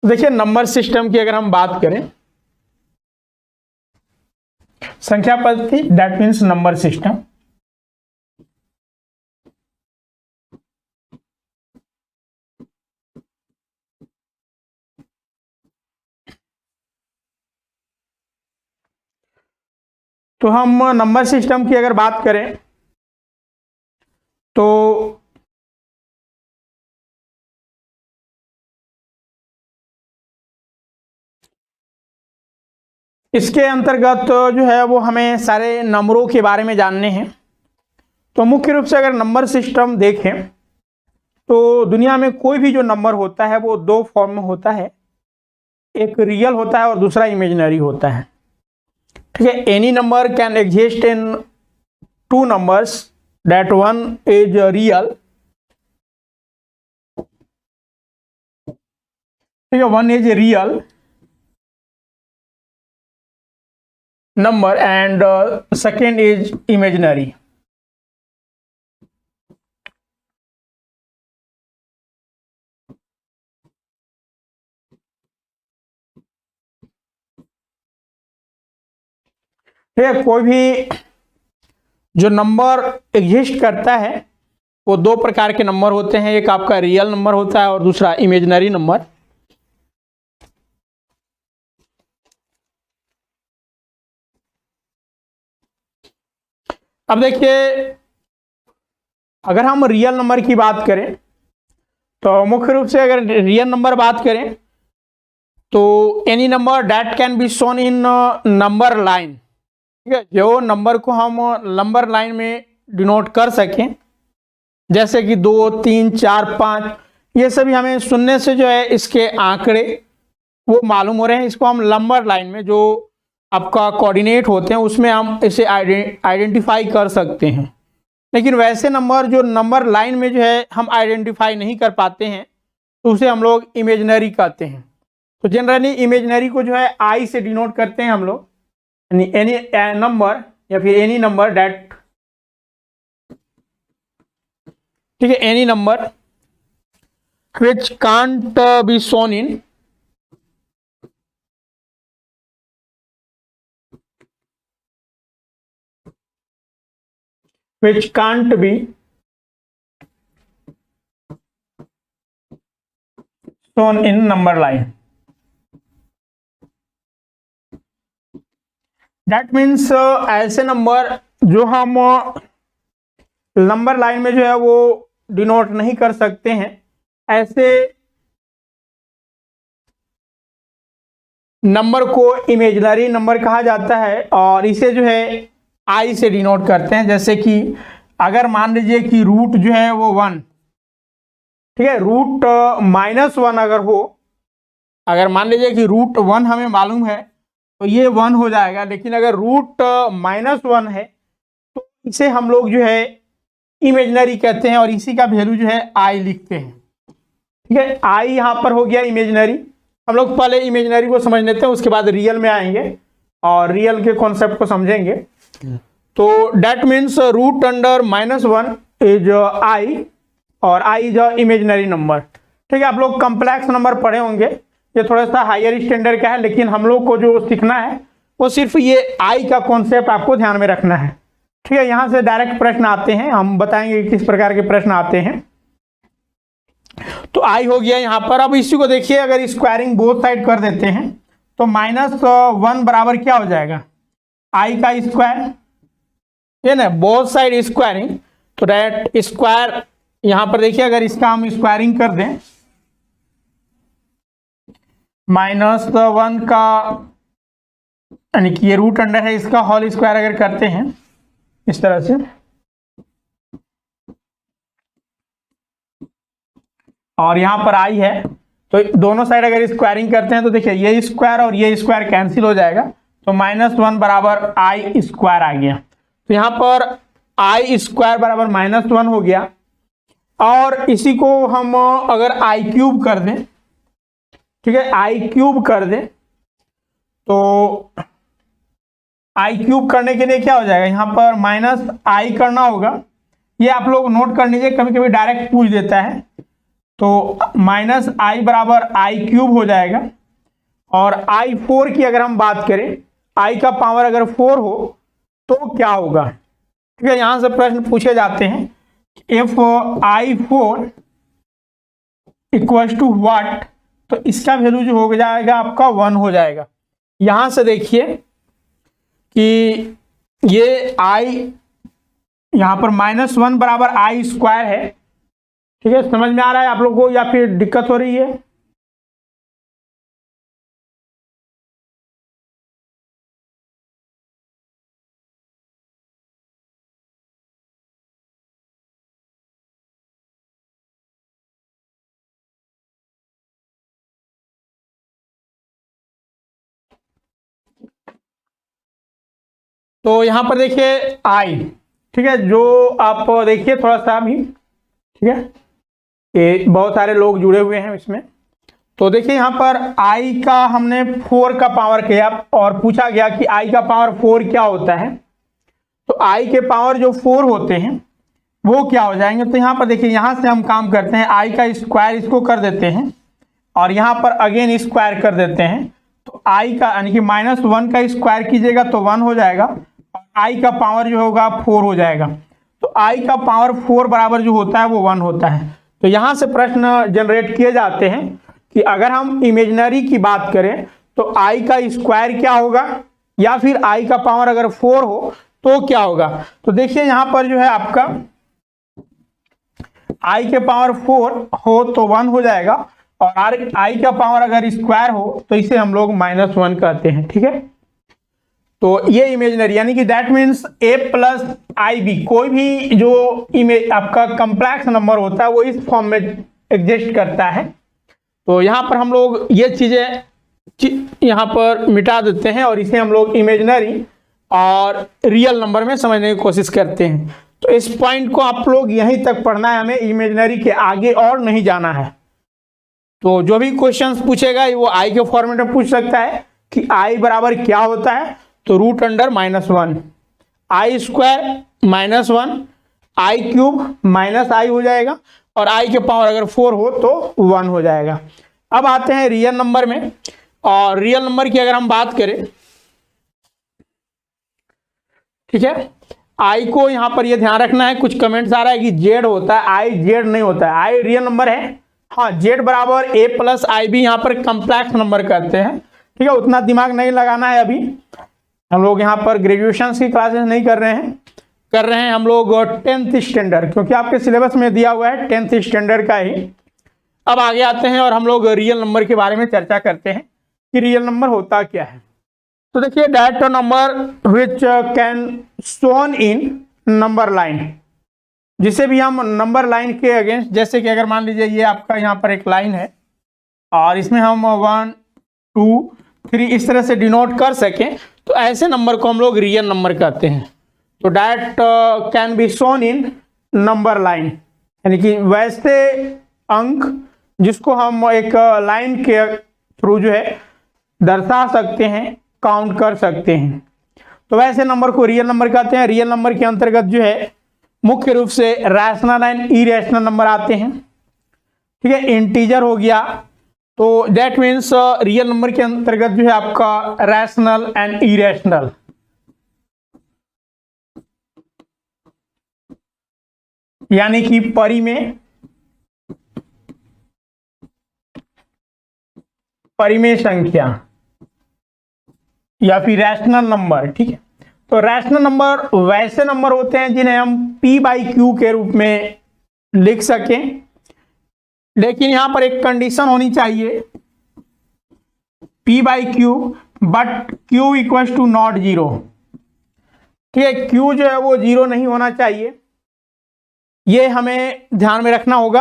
देखिए number system की अगर हम बात करें, संख्या पद्धति दैट मीन्स नंबर सिस्टम। तो हम नंबर सिस्टम की अगर बात करें तो इसके अंतर्गत जो है वो हमें सारे नंबरों के बारे में जानने हैं। तो मुख्य रूप से अगर नंबर सिस्टम देखें तो दुनिया में कोई भी जो नंबर होता है वो दो फॉर्म में होता है, एक रियल होता है और दूसरा इमेजिनरी होता है। ठीक है, any number can exist in two numbers that one is real, ठीक है, one is real number and second is imaginary। ठीक है, कोई भी जो नंबर एग्जिस्ट करता है वो दो प्रकार के नंबर होते हैं, एक आपका रियल नंबर होता है और दूसरा इमेजिनरी नंबर। अब देखिए अगर हम रियल नंबर की बात करें तो मुख्य रूप से अगर रियल नंबर बात करें तो any number that can be shown in number line. ठीक है, जो नंबर को हम नंबर लाइन में डिनोट कर सकें, जैसे कि 2, 3, 4, 5, ये सभी हमें सुनने से जो है इसके आंकड़े वो मालूम हो रहे हैं। इसको हम नंबर लाइन में जो आपका कोऑर्डिनेट होते हैं उसमें हम इसे आइडेंटिफाई कर सकते हैं। लेकिन वैसे नंबर जो नंबर लाइन में जो है हम आइडेंटिफाई नहीं कर पाते हैं तो उसे हम लोग इमेजिनरी कहते हैं। तो जनरली इमेजिनरी को जो है आई से डिनोट करते हैं हम लोग, यानी एनी नंबर या फिर एनी नंबर दैट, ठीक है, any number which can't be shown in which can't be shown in number line। That means ऐसे नंबर जो हम नंबर लाइन में जो है वो डिनोट नहीं कर सकते हैं, ऐसे नंबर को इमेजिनरी नंबर कहा जाता है और इसे जो है आई से डिनोट करते हैं। जैसे कि अगर मान लीजिए कि रूट जो है वो 1, ठीक है, रूट -1 अगर हो, अगर मान लीजिए कि रूट 1 हमें मालूम है तो ये 1 हो जाएगा। लेकिन अगर रूट -1 है तो इसे हम लोग जो है इमेजिनरी कहते हैं और इसी का वैल्यू जो है आई लिखते हैं। ठीक है, आई यहाँ पर हो गया इमेजिनरी। हम लोग पहले इमेजिनरी को समझ लेते हैं, उसके बाद रियल में आएंगे और रियल के कॉन्सेप्ट को समझेंगे। तो that means root under -1 is I और आई इज इमेजिनरी नंबर। ठीक है, आप लोग कॉम्प्लेक्स नंबर पढ़े होंगे, ये थोड़ा सा हायर स्टैंडर्ड का है, लेकिन हम लोग को जो सीखना है वो सिर्फ ये आई का कॉन्सेप्ट आपको ध्यान में रखना है। ठीक है, यहाँ से डायरेक्ट प्रश्न आते हैं, हम बताएंगे किस प्रकार के प्रश्न आते हैं। तो आई हो गया यहाँ पर। अब इसी को देखिए, अगर स्क्वायरिंग बोथ साइड कर देते हैं तो -1 बराबर क्या हो जाएगा, आई का स्क्वायर, ये ना, बोथ साइड स्क्वायरिंग। तो डेट स्क्वायर यहां पर देखिए, अगर इसका हम स्क्वायरिंग कर दें, -1 का यानी कि ये रूट अंडर है, इसका होल स्क्वायर अगर करते हैं इस तरह से, और यहां पर आई है, तो दोनों साइड अगर स्क्वायरिंग करते हैं तो देखिए ये स्क्वायर और ये स्क्वायर कैंसिल हो जाएगा, तो -1 बराबर आई स्क्वायर आ गया। तो यहाँ पर आई स्क्वायर बराबर -1 हो गया। और इसी को हम अगर आई क्यूब कर दें, ठीक है, आई क्यूब कर दें, तो आई क्यूब करने के लिए क्या हो जाएगा, यहाँ पर -i करना होगा। ये आप लोग नोट कर लीजिए, कभी कभी डायरेक्ट पूछ देता है। तो माइनस आई बराबर आई क्यूब हो जाएगा। और आई 4 की अगर हम बात करें, आई का पावर अगर 4 हो तो क्या होगा, ठीक है। यहां से प्रश्न पूछे जाते हैं if I 4 equal to what, तो इसका वैल्यू जो हो जाएगा आपका 1 हो जाएगा। यहां से देखिए कि ये आई यहां पर -1 बराबर आई स्क्वायर है, ठीक है। समझ में आ रहा है आप लोग को या फिर दिक्कत हो रही है? तो यहां पर देखिए आई, ठीक है, जो आप देखिए थोड़ा सा भी, ठीक है, ये बहुत सारे लोग जुड़े हुए हैं इसमें। तो देखिए यहाँ पर आई का हमने 4 का पावर किया और पूछा गया कि आई का पावर 4 क्या होता है। तो आई के पावर जो 4 होते हैं वो क्या हो जाएंगे, तो यहाँ पर देखिए यहाँ से हम काम करते हैं, आई का स्क्वायर इसको कर देते हैं और यहाँ पर अगेन स्क्वायर कर देते हैं। तो आई का यानी कि -1 का स्क्वायर कीजिएगा तो 1 हो जाएगा और आई का पावर जो होगा 4 हो जाएगा। तो आई का पावर 4 बराबर जो होता है वो 1 होता है। तो यहाँ से प्रश्न जनरेट किए जाते हैं कि अगर हम इमेजिनरी की बात करें तो आई का स्क्वायर क्या होगा या फिर आई का पावर अगर 4 हो तो क्या होगा। तो देखिए यहाँ पर जो है आपका आई के पावर 4 हो तो 1 हो जाएगा और आई का पावर अगर स्क्वायर हो तो इसे हम लोग -1 कहते हैं, ठीक है। तो ये इमेजिनरी यानी कि that means a plus I B, कोई भी जो आपका कॉम्प्लेक्स नंबर होता है वो इस फॉर्म में एग्जिस्ट करता है। तो यहाँ पर हम लोग ये चीजें यहाँ पर मिटा देते हैं और इसे हम लोग इमेजिनरी और रियल नंबर में समझने की कोशिश करते हैं। तो इस पॉइंट को आप लोग यहीं तक पढ़ना है, हमें इमेजिनरी के आगे और नहीं जाना है। तो जो भी क्वेश्चंस पूछेगा वो आई के फॉर्मेट में पूछ सकता है कि आई बराबर क्या होता है, तो √(-1) आई स्क्वायर -1 आई क्यूब माइनस आई हो जाएगा और आई के पावर अगर 4 हो तो 1 हो जाएगा। अब आते हैं रियल नंबर में, और रियल नंबर की अगर हम बात करें, ठीक है, आई को यहां पर ये ध्यान रखना है, कुछ कमेंट्स आ रहा है कि जेड होता है, आई जेड नहीं होता है, आई रियल नंबर है। हाँ, जेड बराबर a प्लस आई बी यहाँ पर कॉम्प्लेक्स नंबर करते हैं, ठीक है। उतना दिमाग नहीं लगाना है, अभी हम लोग यहाँ पर ग्रेजुएशन की क्लासेस नहीं कर रहे हैं हम लोग 10th स्टैंडर्ड, क्योंकि आपके सिलेबस में दिया हुआ है 10th स्टैंडर्ड का ही। अब आगे आते हैं और हम लोग रियल नंबर के बारे में चर्चा करते हैं कि रियल नंबर होता क्या है। तो देखिए that number which can shown in number line, जिसे भी हम नंबर लाइन के अगेंस्ट, जैसे कि अगर मान लीजिए ये आपका यहाँ पर एक लाइन है और इसमें हम 1 2 3 इस तरह से डिनोट कर सकें, तो ऐसे नंबर को हम लोग रियल नंबर कहते हैं। तो that can be shown in number line, यानी कि वैसे अंक जिसको हम एक लाइन के थ्रू जो है दर्शा सकते हैं, काउंट कर सकते हैं, तो वैसे नंबर को रियल नंबर कहते हैं। रियल नंबर के अंतर्गत जो है मुख्य रूप से रैशनल एंड इरेशनल नंबर आते हैं, ठीक है। इंटीजर हो गया, तो दैट मीन्स रियल नंबर के अंतर्गत जो है आपका रैशनल एंड इरेशनल, यानी कि परिमेय संख्या या फिर रैशनल नंबर, ठीक है। तो रैशनल नंबर वैसे नंबर होते हैं जिन्हें हम p/q के रूप में लिख सकें, लेकिन यहां पर एक कंडीशन होनी चाहिए, p/q but q equals to not 0, ठीक है। q जो है वो 0 नहीं होना चाहिए, ये हमें ध्यान में रखना होगा।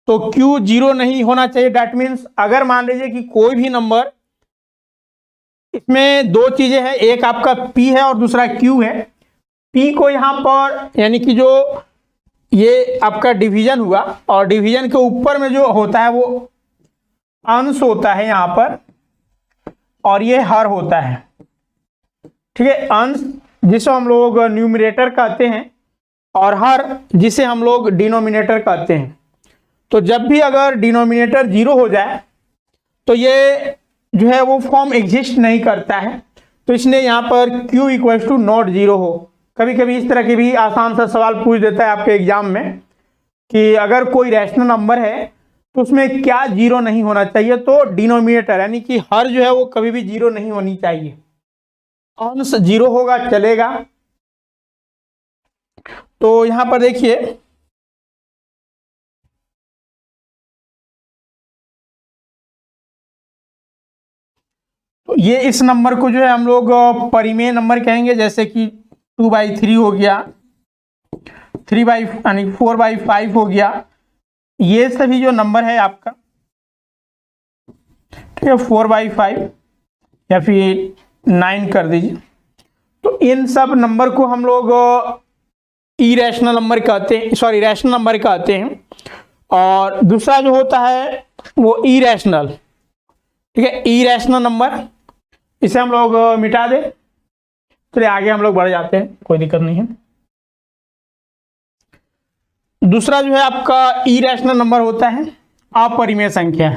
तो q 0 नहीं होना चाहिए, दैट मीन्स अगर मान लीजिए कि कोई भी नंबर, इसमें दो चीजें हैं, एक आपका p है और दूसरा q है। p को यहाँ पर यानी कि जो ये आपका डिवीजन हुआ और डिवीजन के ऊपर में जो होता है वो अंश होता है यहाँ पर, और ये हर होता है, ठीक है। अंश जिसे हम लोग न्यूमरेटर कहते हैं और हर जिसे हम लोग डिनोमिनेटर कहते हैं। तो जब भी अगर डिनोमिनेटर 0 हो जाए तो ये जो है वो फॉर्म एग्जिस्ट नहीं करता है। तो इसलिए यहाँ पर q इक्वल्स टू नॉट 0 हो। कभी कभी इस तरह के भी आसान सा सवाल पूछ देता है आपके एग्जाम में कि अगर कोई रैशनल नंबर है तो उसमें क्या 0 नहीं होना चाहिए, तो डिनोमिनेटर यानी कि हर जो है वो कभी भी 0 नहीं होनी चाहिए। अंश 0 होगा चलेगा। तो यहां पर देखिए तो ये इस नंबर को जो है हम लोग परिमेय नंबर कहेंगे, जैसे कि 2/3 हो गया, 4/5 हो गया। ये सभी जो नंबर है आपका, ठीक है, 4/5 या फिर 9 कर दीजिए। तो इन सब नंबर को हम लोग इरेशनल नंबर कहते हैं, सॉरी रैशनल नंबर कहते हैं। और दूसरा जो होता है वो इरेशनल, ठीक है, इरेशनल नंबर, इसे हम लोग मिटा दें। चलिए आगे हम लोग बढ़ जाते हैं, कोई दिक्कत नहीं है। दूसरा जो है आपका इरेशनल नंबर होता है अपरिमेय संख्या।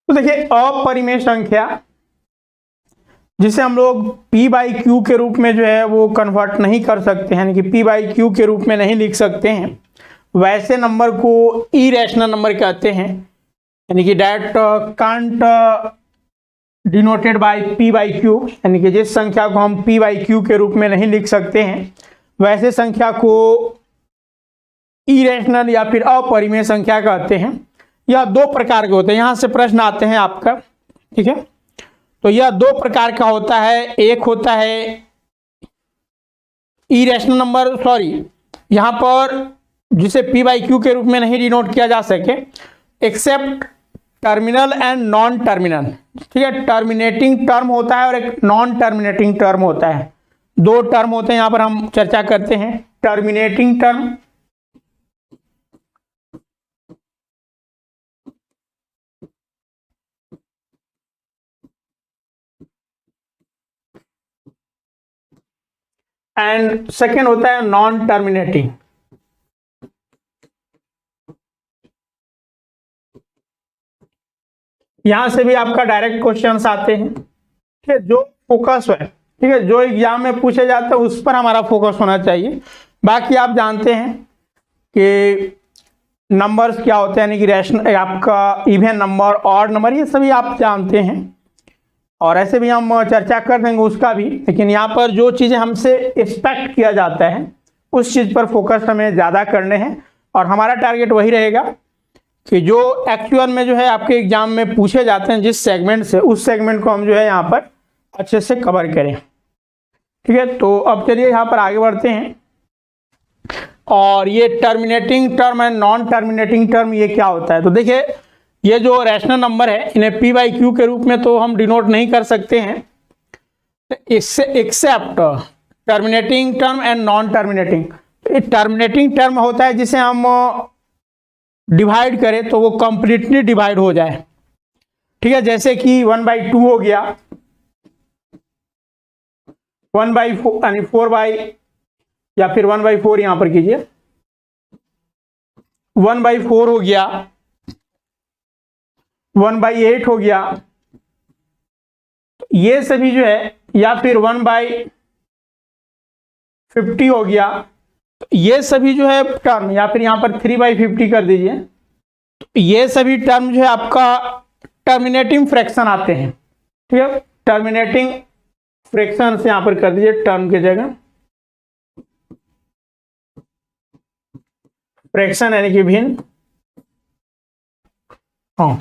तो देखिए अपरिमेय संख्या जिसे हम लोग p/q के रूप में जो है वो कन्वर्ट नहीं कर सकते हैं, यानी कि p/q के रूप में नहीं लिख सकते हैं, वैसे नंबर को इरेशनल नंबर कहते हैं। यानी कि that can't denoted by p/q, यानी कि जिस संख्या को हम p/q के रूप में नहीं लिख सकते हैं वैसे संख्या को इरेशनल या फिर अपरिमेय संख्या कहते हैं। यह दो प्रकार के होते हैं, यहां से प्रश्न आते हैं आपका, ठीक है। तो यह दो प्रकार का होता है, एक होता है इरेशनल नंबर, सॉरी यहां पर जिसे p/q के रूप में नहीं डिनोट किया जा सके, except terminal and non terminal, ठीक है। टर्मिनेटिंग टर्म होता है और एक नॉन टर्मिनेटिंग टर्म होता है। दो टर्म होते हैं, यहां पर हम चर्चा करते हैं टर्मिनेटिंग टर्म एंड सेकेंड होता है नॉन टर्मिनेटिंग। यहां से भी आपका डायरेक्ट क्वेश्चंस आते हैं, ठीक है। जो फोकस है, ठीक है, जो एग्जाम में पूछे जाते हैं उस पर हमारा फोकस होना चाहिए। बाकी आप जानते हैं कि नंबर्स क्या होते हैं, यानी कि रैशनल, आपका इवन नंबर, ऑड नंबर, ये सभी आप जानते हैं और ऐसे भी हम चर्चा कर देंगे उसका भी। लेकिन यहाँ पर जो चीज़ें हमसे एक्सपेक्ट किया जाता है उस चीज़ पर फोकस हमें ज़्यादा करने हैं और हमारा टारगेट वही रहेगा कि जो एक्चुअल में जो है आपके एग्जाम में पूछे जाते हैं जिस सेगमेंट से, उस सेगमेंट को हम जो है यहाँ पर अच्छे से कवर करें, ठीक है। तो अब चलिए यहाँ पर आगे बढ़ते हैं। और ये terminating term and non terminating term ये क्या होता है, तो देखिए ये जो रैशनल नंबर है इन्हें p/q के रूप में तो हम डिनोट नहीं कर सकते हैं, इससे except terminating term and non terminating. Terminating term होता है जिसे हम डिवाइड करें तो वो कंप्लीटली डिवाइड हो जाए, ठीक है। जैसे कि 1/2 हो गया, 1/4 यानी 4 या फिर 1/4 यहां पर कीजिए, 1/4 हो गया, 1/8 हो गया, ये सभी जो है, या फिर 1/50 हो गया, तो ये सभी जो है टर्म, या फिर यहां पर 3/50 कर दीजिए, तो ये सभी टर्म जो है आपका टर्मिनेटिंग फ्रैक्शन आते हैं, ठीक है। टर्मिनेटिंग फ्रैक्शन से यहां पर कर दीजिए टर्म की जगह फ्रैक्शन, यानी कि भिन्न। हाँ,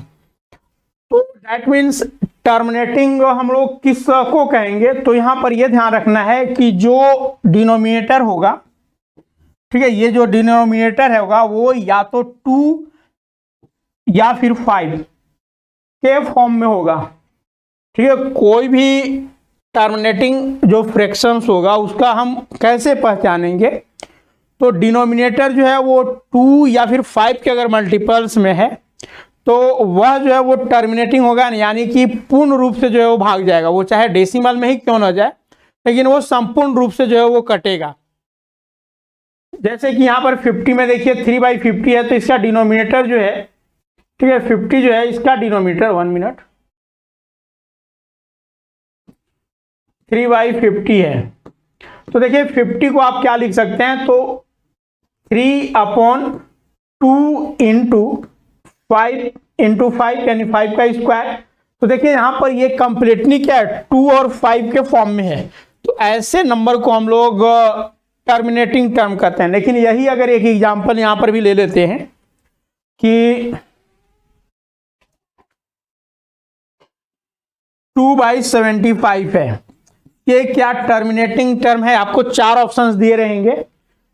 तो दैट मीन्स टर्मिनेटिंग हम लोग किस को कहेंगे, तो यहां पर यह ध्यान रखना है कि जो डिनोमिनेटर होगा, ठीक है, ये जो डिनोमिनेटर होगा वो या तो 2 या फिर 5 के फॉर्म में होगा, ठीक है। कोई भी टर्मिनेटिंग जो फ्रैक्शंस होगा उसका हम कैसे पहचानेंगे, तो डिनोमिनेटर जो है वो 2 या फिर 5 के अगर मल्टीपल्स में है तो वह जो है वो टर्मिनेटिंग होगा, यानी कि पूर्ण रूप से जो है वो भाग जाएगा, वो चाहे डेसिमल में ही क्यों ना जाए, लेकिन वो संपूर्ण रूप से जो है वो कटेगा। जैसे कि यहाँ पर 50 में देखिए 3/50 है, तो इसका डिनोमिनेटर जो है, ठीक है, 50 जो है इसका डिनोमिनेटर 1 मिनट 3/50 है। तो देखिए 50 को आप क्या लिख सकते हैं, तो 3/2 इंटू 5 यानी 5 का स्क्वायर। तो देखिए यहाँ पर ये कंप्लीटली क्या है, 2 और 5 के फॉर्म में है। तो ऐसे नंबर को हम लोग टर्मिनेटिंग टर्म कहते हैं। लेकिन यही अगर एक एग्जांपल यहाँ पर भी ले लेते हैं कि 2/75 है, ये क्या टर्मिनेटिंग टर्म है। आपको 4 ऑप्शंस दिए रहेंगे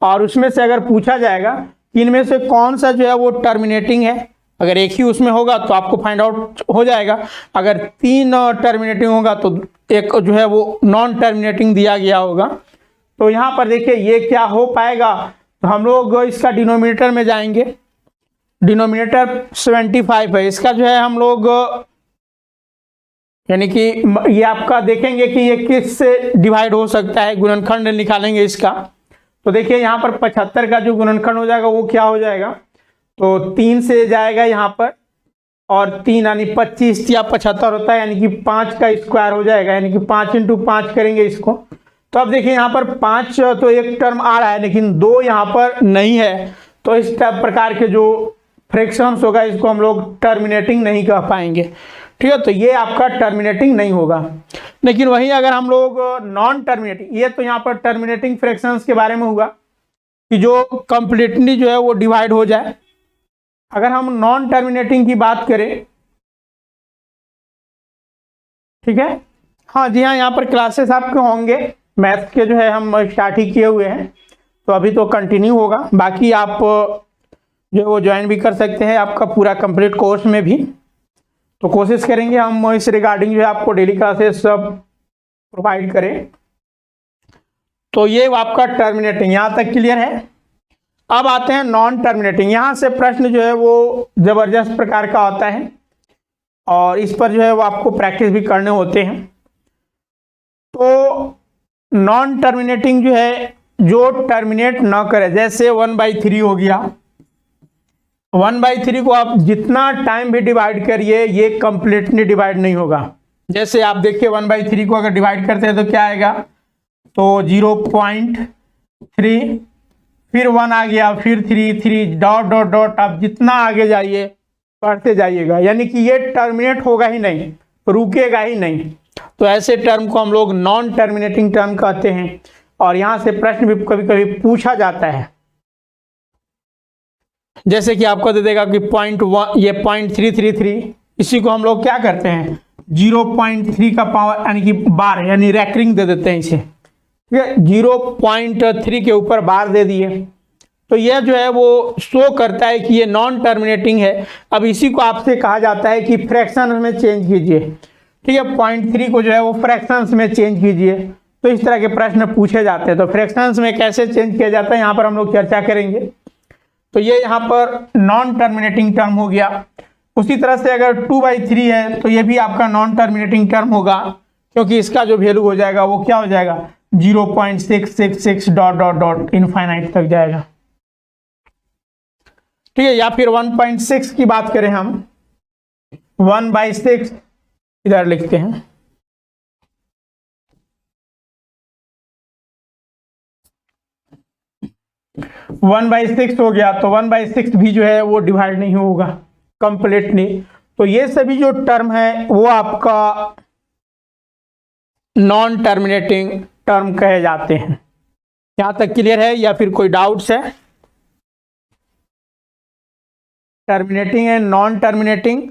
और उसमें से अगर पूछा जाएगा कि इनमें से कौन सा जो है वो टर्मिनेटिंग है, अगर एक ही उसमें होगा तो आपको फाइंड आउट हो जाएगा। अगर 3 टर्मिनेटिंग होगा तो एक जो है वो नॉन टर्मिनेटिंग दिया गया होगा। तो यहाँ पर देखिए ये क्या हो पाएगा, तो हम लोग इसका डिनोमिनेटर में जाएंगे। डिनोमिनेटर 75 है, इसका जो है हम लोग यानी कि ये आपका देखेंगे कि ये किस से डिवाइड हो सकता है, गुणनखंड निकालेंगे इसका। तो देखिए यहाँ पर 75 का जो गुणनखंड हो जाएगा वो क्या हो जाएगा, तो 3 से जाएगा यहाँ पर, और 3 यानी 25 या 75 होता है, यानी कि 5 का स्क्वायर हो जाएगा, यानी कि 5 × 5 करेंगे इसको। तो अब देखिए यहाँ पर 5 तो एक टर्म आ रहा है, लेकिन 2 यहाँ पर नहीं है। तो इस प्रकार के जो फ्रैक्शंस होगा इसको हम लोग टर्मिनेटिंग नहीं कह पाएंगे, ठीक है। तो ये आपका टर्मिनेटिंग नहीं होगा। लेकिन वहीं अगर हम लोग नॉन टर्मिनेटिंग, ये तो यहाँ पर टर्मिनेटिंग फ्रैक्शंस के बारे में हुआ कि जो कंप्लीटली जो है वो डिवाइड हो जाए। अगर हम नॉन टर्मिनेटिंग की बात करें, ठीक है, हाँ जी हाँ, यहाँ पर क्लासेस आपके होंगे मैथ्स के, जो है हम स्टार्ट ही किए हुए हैं, तो अभी तो कंटिन्यू होगा। बाकी आप जो है वो ज्वाइन भी कर सकते हैं आपका पूरा कंप्लीट कोर्स में भी। तो कोशिश करेंगे हम इस रिगार्डिंग जो है आपको डेली क्लासेस सब प्रोवाइड करें। तो ये आपका टर्मिनेटिंग यहाँ तक क्लियर है। अब आते हैं नॉन टर्मिनेटिंग। यहाँ से प्रश्न जो है वो जबरदस्त प्रकार का होता है और इस पर जो है वो आपको प्रैक्टिस भी करने होते हैं। तो नॉन टर्मिनेटिंग जो है, जो टर्मिनेट ना करे, जैसे 1/3 हो गया। 1/3 को आप जितना टाइम भी डिवाइड करिए ये कंप्लीटली डिवाइड नहीं होगा। जैसे आप देखिए 1/3 को अगर डिवाइड करते हैं तो क्या आएगा, तो 0.3, फिर 1 आ गया, फिर 3 डॉट डॉट डॉट, आप जितना आगे जाइए पढ़ते जाइएगा, यानी कि ये टर्मिनेट होगा ही नहीं, रुकेगा ही नहीं। तो ऐसे टर्म को हम लोग नॉन टर्मिनेटिंग टर्म कहते हैं और यहाँ से प्रश्न भी कभी कभी पूछा जाता है। जैसे कि आपको दे देगा कि 0.1, ये 0.333, इसी को हम लोग क्या करते हैं 0.3 का पावर यानी कि बार, यानी रैकरिंग दे देते हैं इसे, ठीक है। 0.3 के ऊपर बार दे दिए, तो यह जो है वो शो करता है कि ये नॉन टर्मिनेटिंग है। अब इसी को आपसे कहा जाता है कि फ्रैक्शन में चेंज कीजिए, ठीक है। 0.3 को जो है वो फ्रैक्शंस में चेंज कीजिए। तो इस तरह के प्रश्न पूछे जाते हैं। तो फ्रैक्शंस में कैसे चेंज किया जाता है यहाँ पर हम लोग चर्चा करेंगे। तो ये यहाँ पर नॉन टर्मिनेटिंग टर्म हो गया। उसी तरह से अगर 2/3 है तो ये भी आपका नॉन टर्मिनेटिंग टर्म होगा, क्योंकि इसका जो वैल्यू हो जाएगा वो क्या हो जाएगा 0.666 डॉट डॉट डॉट इनफाइनाइट तक जाएगा, ठीक है। या फिर 1.6 की बात करें हम, 1/6 इधर लिखते हैं, वन बाई सिक्स हो गया। तो 1/6 भी जो है वो डिवाइड नहीं होगा कंप्लीटली। तो ये सभी जो टर्म है वो आपका नॉन टर्मिनेटिंग टर्म कहे जाते हैं। यहां तक क्लियर है या फिर कोई डाउट्स है? टर्मिनेटिंग है, नॉन टर्मिनेटिंग,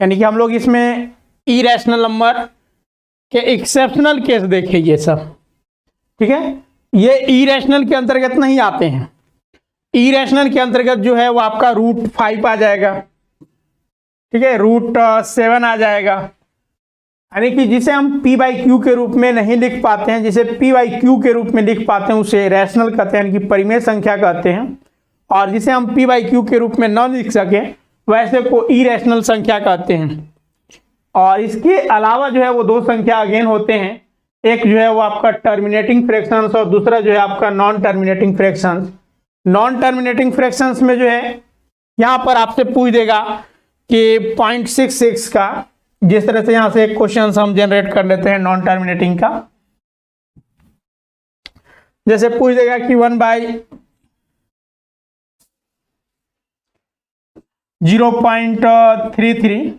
यानी कि हम लोग इसमें इरेशनल नंबर के एक्सेप्शनल केस देखे ये सब, ठीक है। ये इरेशनल के अंतर्गत नहीं आते हैं। इरेशनल के अंतर्गत जो है वो आपका √5 आ जाएगा, ठीक है, √7 आ जाएगा, यानी कि जिसे हम p/q के रूप में नहीं लिख पाते हैं, जिसे p/q के रूप में लिख पाते हैं उसे रैशनल कहते हैं, यानी कि परिमेय संख्या कहते हैं। और जिसे हम p/q के रूप में न लिख सके वैसे को इरेशनल संख्या कहते हैं। और इसके अलावा जो है वो दो संख्या अगेन होते हैं, एक जो है वो आपका टर्मिनेटिंग फ्रैक्शंस और दूसरा जो है आपका non terminating fractions. Non terminating fractions में जो है यहाँ पर आपसे पूछ देगा कि 0.66 का, जिस तरह से यहाँ से एक क्वेश्चन हम जनरेट कर लेते हैं नॉन टर्मिनेटिंग का, जैसे पूछ देगा कि 1/0.33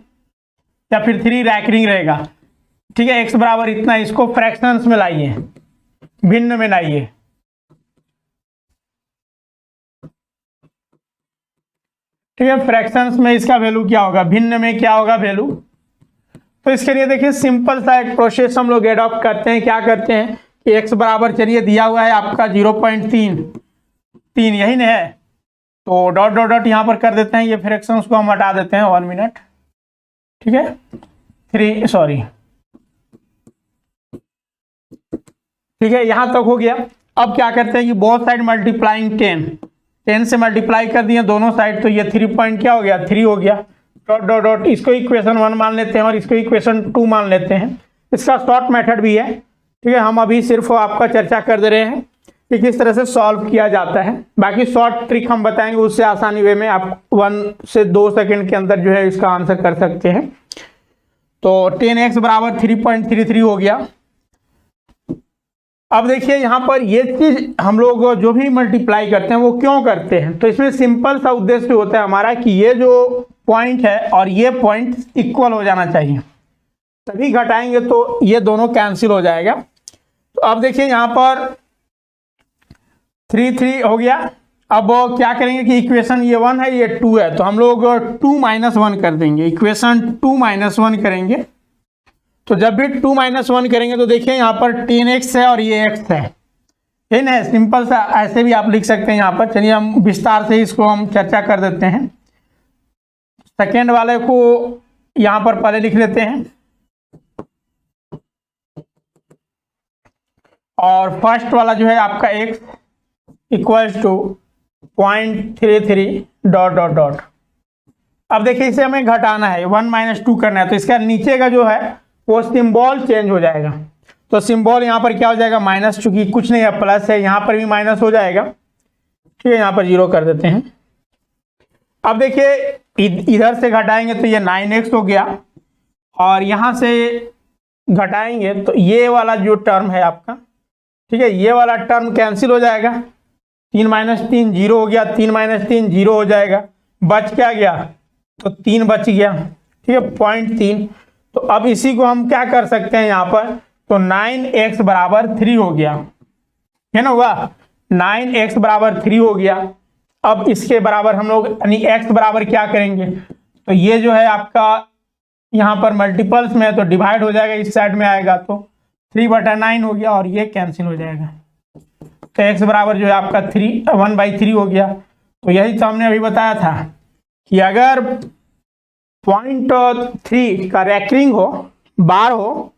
या फिर 3 रैकरिंग रहेगा, ठीक है, x बराबर इतना, इसको फ्रैक्शंस में लाइए, भिन्न में लाइए। ठीक है, फ्रैक्शंस में इसका वैल्यू क्या होगा, भिन्न में क्या होगा वैल्यू। तो इसके लिए देखिए सिंपल सा एक प्रोसेस हम लोग एडॉप्ट करते हैं। क्या करते हैं कि x बराबर, चलिए दिया हुआ है आपका 0.3 यही नहीं है, तो डॉट डॉट डॉट यहाँ पर कर देते हैं, ये फ्रैक्शंस को हम हटा देते हैं 1 मिनट। ठीक है, 3 सॉरी, ठीक है, यहां तक हो गया। अब क्या करते हैं कि बोथ साइड मल्टीप्लाइंग 10 से मल्टीप्लाई कर दिए दोनों साइड, तो ये 3 पॉइंट क्या हो गया, 3 हो गया। डॉट डॉट डॉट, इसको इक्वेशन 1 मान लेते हैं और इसको इक्वेशन 2 मान लेते हैं। इसका शॉर्ट मेथड भी है, ठीक है, हम अभी सिर्फ आपका चर्चा कर दे रहे हैं कि किस तरह से सॉल्व किया जाता है। बाकी शॉर्ट ट्रिक हम बताएंगे, उससे आसानी वे में आप 1 से 2 सेकंड के अंदर जो है इसका आंसर कर सकते हैं। तो 10x बराबर 3.33 हो गया। अब देखिए यहाँ पर ये चीज हम लोग जो भी मल्टीप्लाई करते हैं वो क्यों करते हैं, तो इसमें सिंपल सा उद्देश्य होता है हमारा कि ये जो पॉइंट है और ये पॉइंट इक्वल हो जाना चाहिए, तभी घटाएंगे तो ये दोनों कैंसिल हो जाएगा। तो अब देखिए यहाँ पर 3 हो गया। अब क्या करेंगे कि इक्वेशन ये 1 है, ये 2 है, तो हम लोग 2 - 1 कर देंगे, इक्वेशन 2 - 1 करेंगे। तो जब भी 2 - 1 करेंगे तो देखिए यहाँ पर 10x है और ये x है, यही ना, सिंपल सा ऐसे भी आप लिख सकते हैं यहाँ पर। चलिए हम विस्तार से इसको हम चर्चा कर देते हैं। सेकेंड वाले को यहाँ पर पहले लिख लेते हैं और फर्स्ट वाला जो है आपका x equals to 0.33 dot dot dot. अब देखिए इसे हमें घटाना है, 1 - 2 करना है, तो इसका नीचे का जो है वो सिंबल चेंज हो जाएगा। तो सिंबल यहाँ पर क्या हो जाएगा, माइनस, चूंकि कुछ नहीं है प्लस है, यहाँ पर भी माइनस हो जाएगा। ठीक है, यहाँ पर 0 कर देते हैं। अब देखिए इधर से घटाएंगे तो ये 9x हो गया और यहाँ से घटाएंगे तो ये वाला जो टर्म है आपका, ठीक है, ये वाला टर्म कैंसिल हो जाएगा। 3 - 3 0 हो गया, 3 - 3 0 हो जाएगा, बच क्या गया, तो 3 बच गया। ठीक है, 0.3। तो अब इसी को हम क्या कर सकते हैं यहाँ पर, तो 9x बराबर 3 हो गया, है ना, हुआ 9x बराबर 3 हो गया। अब इसके बराबर हम लोग यानी x बराबर क्या करेंगे, तो ये जो है आपका यहाँ पर मल्टीपल्स में है तो डिवाइड हो जाएगा, इस साइड में आएगा तो 3/9 हो गया और ये कैंसिल हो जाएगा। तो x बराबर जो है आपका 1/3 हो गया। तो यही तो हमने अभी बताया था कि अगर 0.3 का रैकरिंग हो, बार हो,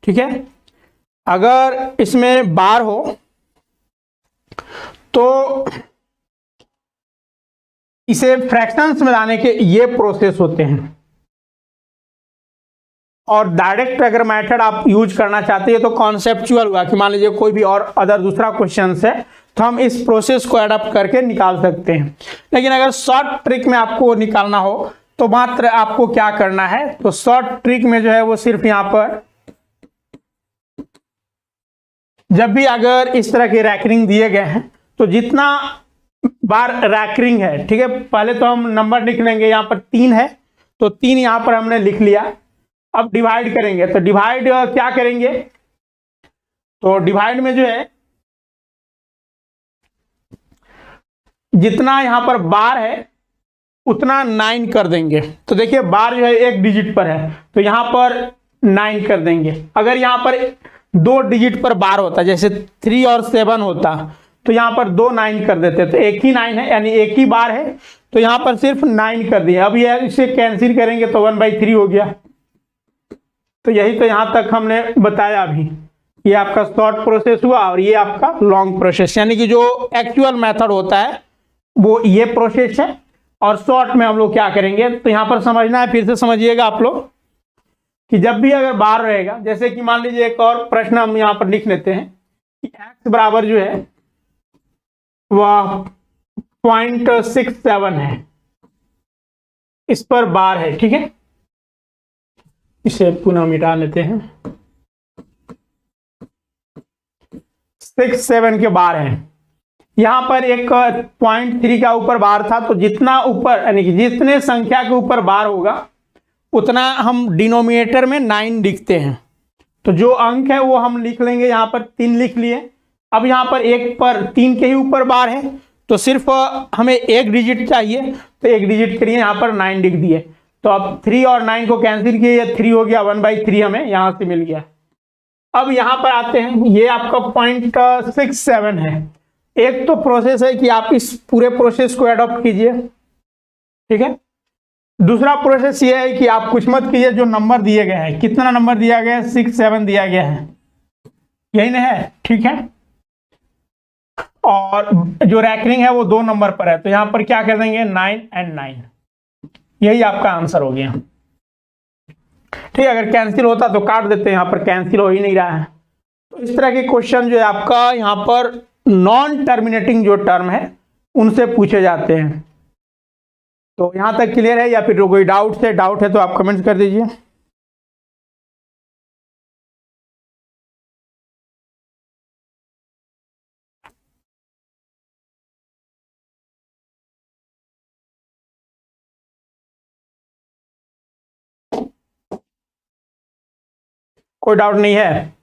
ठीक है, अगर इसमें बार हो तो इसे फ्रैक्शंस में लाने के ये प्रोसेस होते हैं। और डायरेक्ट अगर मेथड आप यूज करना चाहते हैं तो कॉन्सेप्चुअल हुआ कि मान लीजिए कोई भी और अदर दूसरा क्वेश्चन है तो हम इस प्रोसेस को अडॉप्ट करके निकाल सकते हैं। लेकिन अगर शॉर्ट ट्रिक में आपको निकालना हो तो मात्र आपको क्या करना है, तो शॉर्ट ट्रिक में जो है वो सिर्फ यहाँ पर जब भी अगर इस तरह के रैकरिंग दिए गए हैं तो जितना बार रैकरिंग है, ठीक है, पहले तो हम नंबर लिख लेंगे, यहाँ पर 3 है तो 3 यहाँ पर हमने लिख लिया। अब डिवाइड करेंगे तो डिवाइड क्या करेंगे, तो डिवाइड में जो है जितना यहां पर बार है उतना 9 कर देंगे। तो देखिए बार जो है 1 डिजिट पर है तो यहां पर 9 कर देंगे। अगर यहां पर 2 डिजिट पर बार होता, जैसे 3 और 7 होता, तो यहां पर 2 9 कर देते, तो एक ही 9 है यानी एक ही बार है तो यहां पर सिर्फ 9 कर दिया। अब ये इसे कैंसिल करेंगे तो 1/3 हो गया। तो यही तो यहां तक हमने बताया अभी, ये आपका शॉर्ट प्रोसेस हुआ और ये आपका लॉन्ग प्रोसेस, यानी कि जो एक्चुअल मेथड होता है वो ये प्रोसेस है और शॉर्ट में हम लोग क्या करेंगे, तो यहाँ पर समझना है, फिर से समझिएगा आप लोग कि जब भी अगर बार रहेगा, जैसे कि मान लीजिए एक और प्रश्न हम यहाँ पर लिख लेते हैं कि x बराबर जो है वह 0.67 है, इस पर बार है, ठीक है। इसे पुनः मिटा लेते हैं, 67 के बार है। यहाँ पर एक 0.3 का ऊपर बार था, तो जितना ऊपर यानी कि जितने संख्या के ऊपर बार होगा उतना हम डिनोमिनेटर में 9 लिखते हैं। तो जो अंक है वो हम लिख लेंगे, यहाँ पर 3 लिख लिए। अब यहाँ पर 1 पर 3 के ही ऊपर बार है, तो सिर्फ हमें एक डिजिट चाहिए, तो एक डिजिट के लिए यहाँ पर 9 लिख दिए। तो अब 3 और 9 को कैंसिल किए, ये 3 हो गया, 1/3 हमें यहाँ से मिल गया। अब यहाँ पर आते हैं, ये आपका 0.67 है। एक तो प्रोसेस है कि आप इस पूरे प्रोसेस को एडॉप्ट कीजिए, ठीक है। दूसरा प्रोसेस ये है कि आप कुछ मत कीजिए, जो नंबर दिए गए हैं, कितना नंबर दिया गया है, 67 दिया गया है, यही ना है, ठीक है। और जो रैंकिंग है वो 2 नंबर पर है, तो यहाँ पर क्या कर देंगे, 9 और 9, यही आपका आंसर हो गया, ठीक है। अगर कैंसिल होता तो काट देते हैं, यहाँ पर कैंसिल हो ही नहीं रहा है। तो इस तरह के क्वेश्चन जो है आपका यहाँ पर नॉन टर्मिनेटिंग जो टर्म है उनसे पूछे जाते हैं। तो यहाँ तक क्लियर है, या फिर कोई डाउट है तो आप कमेंट कर दीजिए। कोई डाउट नहीं है,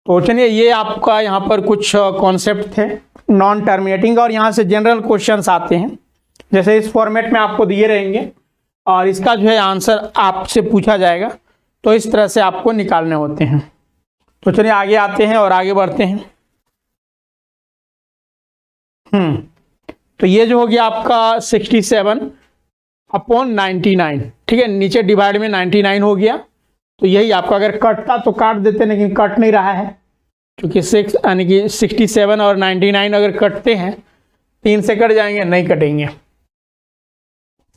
तो चलिए ये आपका यहाँ पर कुछ कॉन्सेप्ट थे नॉन टर्मिनेटिंग, और यहाँ से जनरल क्वेश्चंस आते हैं, जैसे इस फॉर्मेट में आपको दिए रहेंगे और इसका जो है आंसर आपसे पूछा जाएगा, तो इस तरह से आपको निकालने होते हैं। तो चलिए आगे आते हैं और आगे बढ़ते हैं। तो ये जो हो गया आपका 67/99, ठीक है, नीचे डिवाइड में 99 हो गया। तो यही आपका अगर कटता तो काट देते, लेकिन कट नहीं रहा है, क्योंकि 6 यानी कि 67 और 99 अगर कटते हैं 3 से कट जाएंगे, नहीं कटेंगे,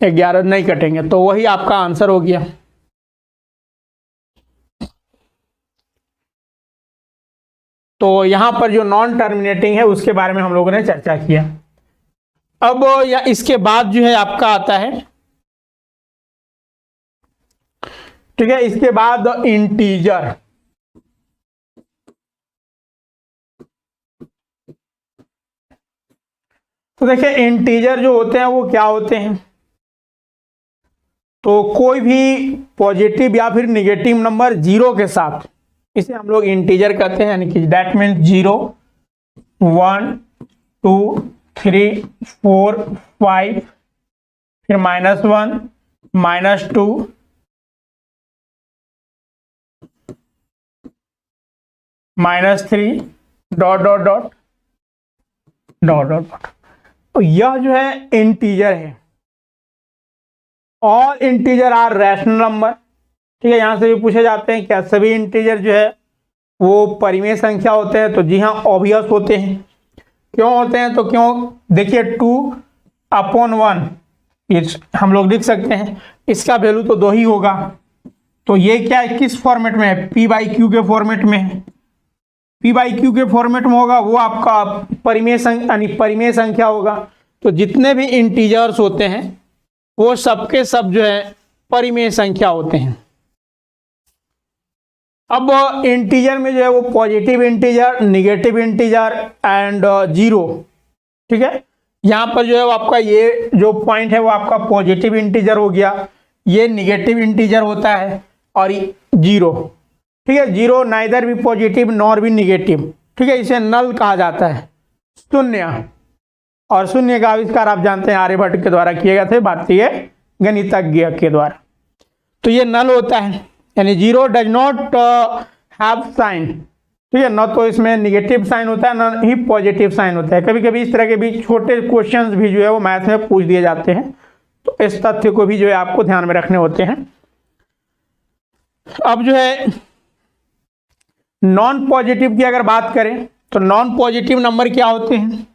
11 नहीं कटेंगे, तो वही आपका आंसर हो गया। तो यहाँ पर जो नॉन टर्मिनेटिंग है उसके बारे में हम लोगों ने चर्चा किया। अब या इसके बाद जो है आपका आता है, ठीक है, इसके बाद इंटीजर। तो देखिए इंटीजर जो होते हैं वो क्या होते हैं, तो कोई भी पॉजिटिव या फिर निगेटिव नंबर 0 के साथ, इसे हम लोग इंटीजर कहते हैं, यानी कि दैट मीन्स 0, 1, 2, 3, 4, 5, फिर -1, -2, -3, dot dot dot dot dot dot. तो यह जो है इंटीजर है। All integer are rational number, ठीक है। यहां से भी पूछे जाते हैं क्या सभी इंटीजर जो है वो परिमेय संख्या होते हैं, तो जी हाँ, ऑब्वियस होते हैं। क्यों होते हैं, तो क्यों, देखिए 2/1 हम लोग लिख सकते हैं, इसका वैल्यू तो 2 ही होगा। तो ये क्या है, किस फॉर्मेट में है, p/q के फॉर्मेट में है। p/q के फॉर्मेट में होगा वो आपका परिमेय संख्या होगा। तो जितने भी इंटीजर्स होते हैं वो सबके सब जो है परिमेय संख्या होते हैं। अब इंटीजर में जो है वो positive integer, negative integer and 0, ठीक है। यहाँ पर जो है वो आपका ये जो पॉइंट है वो आपका पॉजिटिव इंटीजर हो गया, ये निगेटिव इंटीजर होता है, और 0, ठीक है। 0 नाइदर भी पॉजिटिव नॉर भी निगेटिव, ठीक है, इसे नल कहा जाता है, शून्य। और शून्य का आविष्कार आप जानते हैं आर्यभट्ट के द्वारा किए गए थे, भारतीय गणितज्ञ के द्वारा। तो ये नल होता है, यानी 0 डज नॉट हैव साइन, ठीक है, न तो इसमें निगेटिव साइन होता है न ही पॉजिटिव साइन होता है। कभी कभी इस तरह के भी छोटे क्वेश्चंस भी जो है वो मैथ में पूछ दिए जाते हैं, तो इस तथ्य को भी जो है आपको ध्यान में रखने होते हैं। अब जो है नॉन पॉजिटिव की अगर बात करें, तो नॉन पॉजिटिव नंबर क्या होते हैं,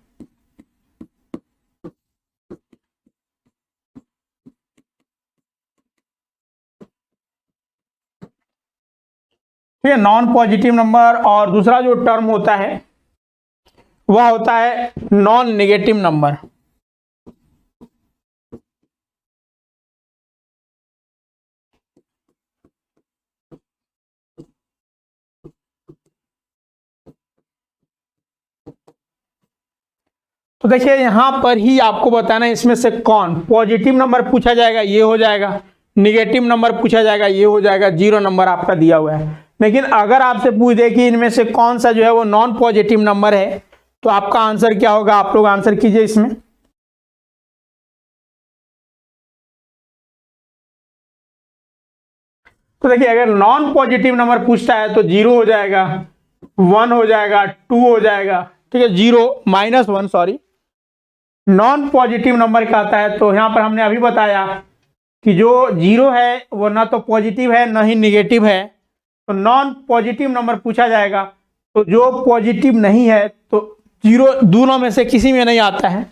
ठीक है, नॉन पॉजिटिव नंबर। और दूसरा जो टर्म होता है वह होता है नॉन नेगेटिव नंबर। तो देखिए यहां पर ही आपको बताना है इसमें से कौन पॉजिटिव नंबर पूछा जाएगा, ये हो जाएगा, निगेटिव नंबर पूछा जाएगा, ये हो जाएगा, 0 नंबर आपका दिया हुआ है। लेकिन अगर आपसे पूछ दे कि इनमें से कौन सा जो है वो नॉन पॉजिटिव नंबर है, तो आपका आंसर क्या होगा, आप लोग आंसर कीजिए इसमें। तो देखिए अगर नॉन पॉजिटिव नंबर पूछता है तो 0 हो जाएगा, 1 हो जाएगा, 2 हो जाएगा। ठीक है, 0 -1 सॉरी, नॉन पॉजिटिव नंबर का आता है। तो यहां पर हमने अभी बताया कि जो 0 है वो ना तो पॉजिटिव है ना ही निगेटिव है, तो नॉन पॉजिटिव नंबर पूछा जाएगा। तो जो पॉजिटिव नहीं है तो 0 दोनों में से किसी में नहीं आता है,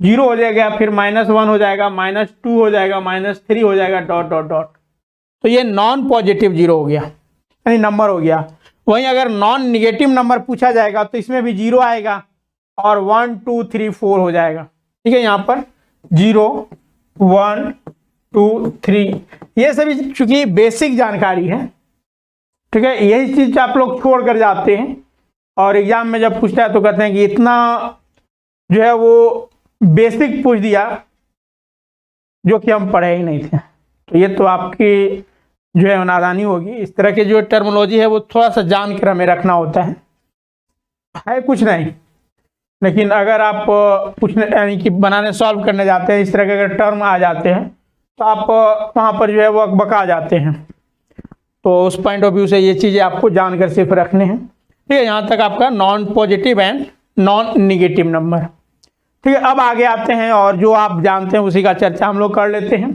0 हो जाएगा, फिर -1 हो जाएगा, -2 हो जाएगा, -3 हो जाएगा, डॉट डॉट डॉट। तो ये नॉन पॉजिटिव 0 हो गया, यानी नंबर हो गया। वहीं अगर नॉन निगेटिव नंबर पूछा जाएगा तो इसमें भी 0 आएगा और 1 2 3 4 हो जाएगा। ठीक है, यहाँ पर 0 1 2 3 ये सभी चूंकि बेसिक जानकारी है। ठीक है, यही चीज आप लोग छोड़ कर जाते हैं और एग्जाम में जब पूछता है तो कहते हैं कि इतना जो है वो बेसिक पूछ दिया जो कि हम पढ़े ही नहीं थे। तो ये तो आपकी जो है नादानी होगी। इस तरह की जो टर्मिनोलॉजी है वो थोड़ा सा जान कर हमें रखना होता है कुछ नहीं। लेकिन अगर आप पूछने यानी कि बनाने सॉल्व करने जाते हैं, इस तरह के अगर टर्म आ जाते हैं तो आप वहाँ पर जो है वो अकबका जाते हैं। तो उस पॉइंट ऑफ व्यू से ये चीज़ें आपको जानकर सिर्फ रखने हैं। ठीक है, यहाँ तक आपका non positive and non negative number. ठीक है, अब आगे आते हैं और जो आप जानते हैं उसी का चर्चा हम लोग कर लेते हैं।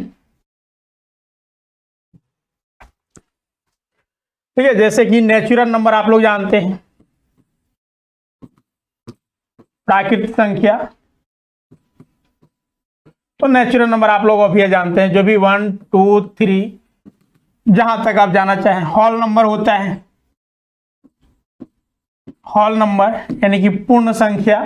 ठीक है, जैसे कि नेचुरल नंबर आप लोग जानते हैं, प्राकृतिक संख्या। तो नेचुरल नंबर आप लोग अभी जानते हैं, जो भी 1 2 3 जहां तक आप जाना चाहें। होल नंबर होता है, होल नंबर यानी कि पूर्ण संख्या।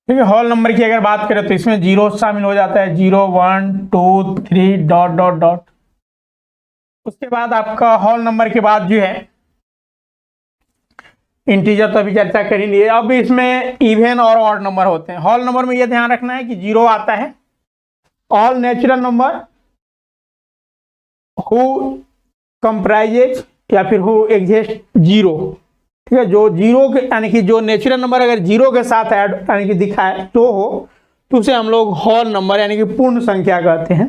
ठीक है, होल नंबर की अगर बात करें तो इसमें 0 शामिल हो जाता है, 0 1 2 3 डॉट डॉट डॉट। उसके बाद आपका होल नंबर के बाद जो है इंटीजर, तो अभी चर्चा कर ही लिए। अब इसमें इवन और ऑड नंबर होते हैं। होल नंबर में यह ध्यान रखना है कि 0 आता है, all natural number who comprises या फिर हु एग्जिस्ट 0। ठीक है, जो 0 के यानी कि जो नेचुरल नंबर अगर 0 के साथ ऐड यानी कि दिखाए तो हो तो उसे हम लोग होल नंबर यानी कि पूर्ण संख्या कहते हैं।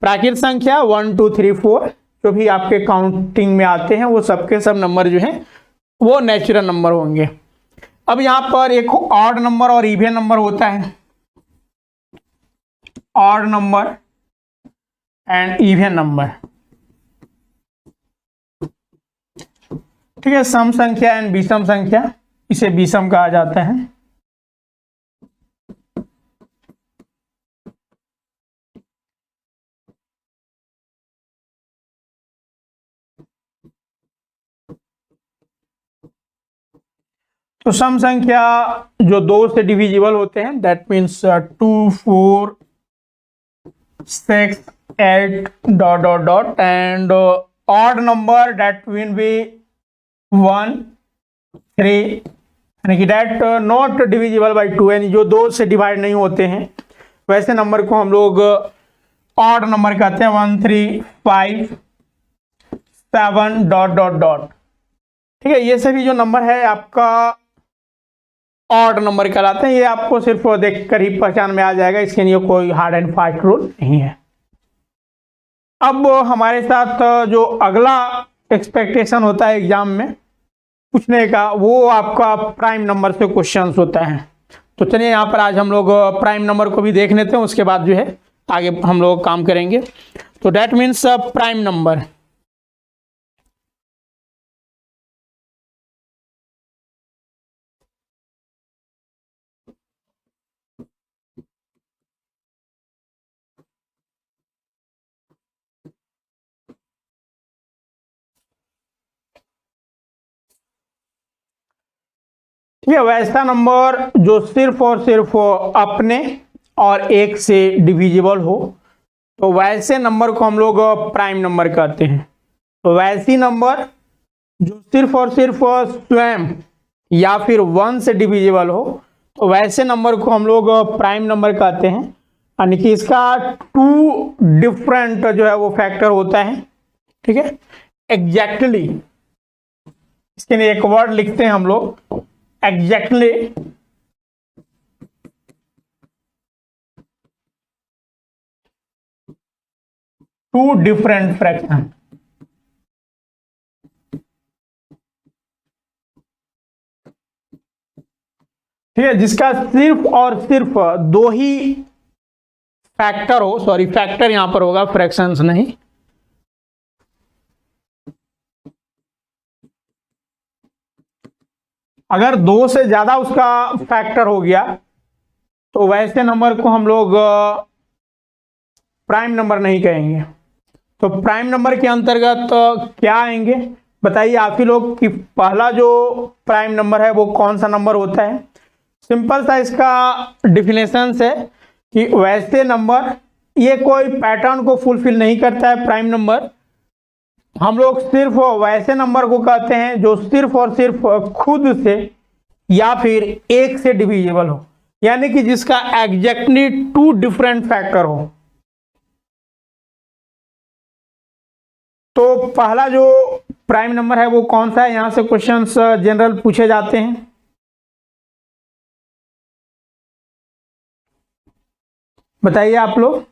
प्राकृतिक संख्या 1 2 3 4 जो भी आपके काउंटिंग में आते हैं वो सबके सब नंबर जो हैं वो नेचुरल नंबर होंगे। अब यहाँ पर एक ऑड नंबर और इवन नंबर होता है, odd number and even number. ठीक है, सम संख्या एंड विषम संख्या, इसे विषम कहा जाता है। तो सम संख्या जो 2 से डिविजिबल होते हैं, that means 2 4 6 8 dot dot dot. And odd number that will be 1 3 यानी कि दैट नॉट डिविजिबल बाई 2, यानी जो 2 से डिवाइड नहीं होते हैं वैसे नंबर को हम लोग ऑड नंबर कहते हैं। 1 3 5 7 डॉट डॉट डॉट। ठीक है, ये सभी जो नंबर है आपका ऑड नंबर कहलाते हैं। ये आपको सिर्फ देखकर ही पहचान में आ जाएगा, इसके लिए कोई हार्ड एंड फास्ट रूल नहीं है। अब हमारे साथ जो अगला एक्सपेक्टेशन होता है एग्जाम में पूछने का, वो आपका प्राइम नंबर से क्वेश्चंस होता है। तो चलिए यहाँ पर आज हम लोग प्राइम नंबर को भी देख लेते हैं, उसके बाद जो है आगे हम लोग काम करेंगे। तो डैट मीन्स प्राइम नंबर। ठीक है, वैसा नंबर जो सिर्फ और सिर्फ अपने और एक से डिविजिबल हो, तो वैसे नंबर को हम लोग प्राइम नंबर कहते हैं। तो वैसी नंबर जो सिर्फ और सिर्फ स्वयं या फिर 1 से डिविजिबल हो, तो वैसे नंबर को हम लोग प्राइम नंबर कहते हैं। यानी कि इसका 2 डिफरेंट जो है वो फैक्टर होता है। ठीक है, एग्जैक्टली इसके लिए एक वर्ड लिखते हैं हम लोग, एग्जैक्टली 2 डिफरेंट फ्रैक्शन। ठीक है, जिसका सिर्फ और सिर्फ 2 ही फैक्टर हो, सॉरी फैक्टर यहां पर होगा, फ्रैक्शंस नहीं। अगर 2 से ज्यादा उसका फैक्टर हो गया तो वैसे नंबर को हम लोग प्राइम नंबर नहीं कहेंगे। तो प्राइम नंबर के अंतर्गत क्या आएंगे बताइए आप ही लोग कि पहला जो प्राइम नंबर है वो कौन सा नंबर होता है। सिंपल सा इसका डिफिनेशन है कि वैसे नंबर, ये कोई पैटर्न को फुलफिल नहीं करता है प्राइम नंबर। हम लोग सिर्फ वैसे नंबर को कहते हैं जो सिर्फ और सिर्फ खुद से या फिर एक से डिविजिबल हो, यानी कि जिसका एग्जैक्टली 2 डिफरेंट फैक्टर हो। तो पहला जो प्राइम नंबर है वो कौन सा है, यहां से क्वेश्चंस जनरल पूछे जाते हैं। बताइए आप लोग,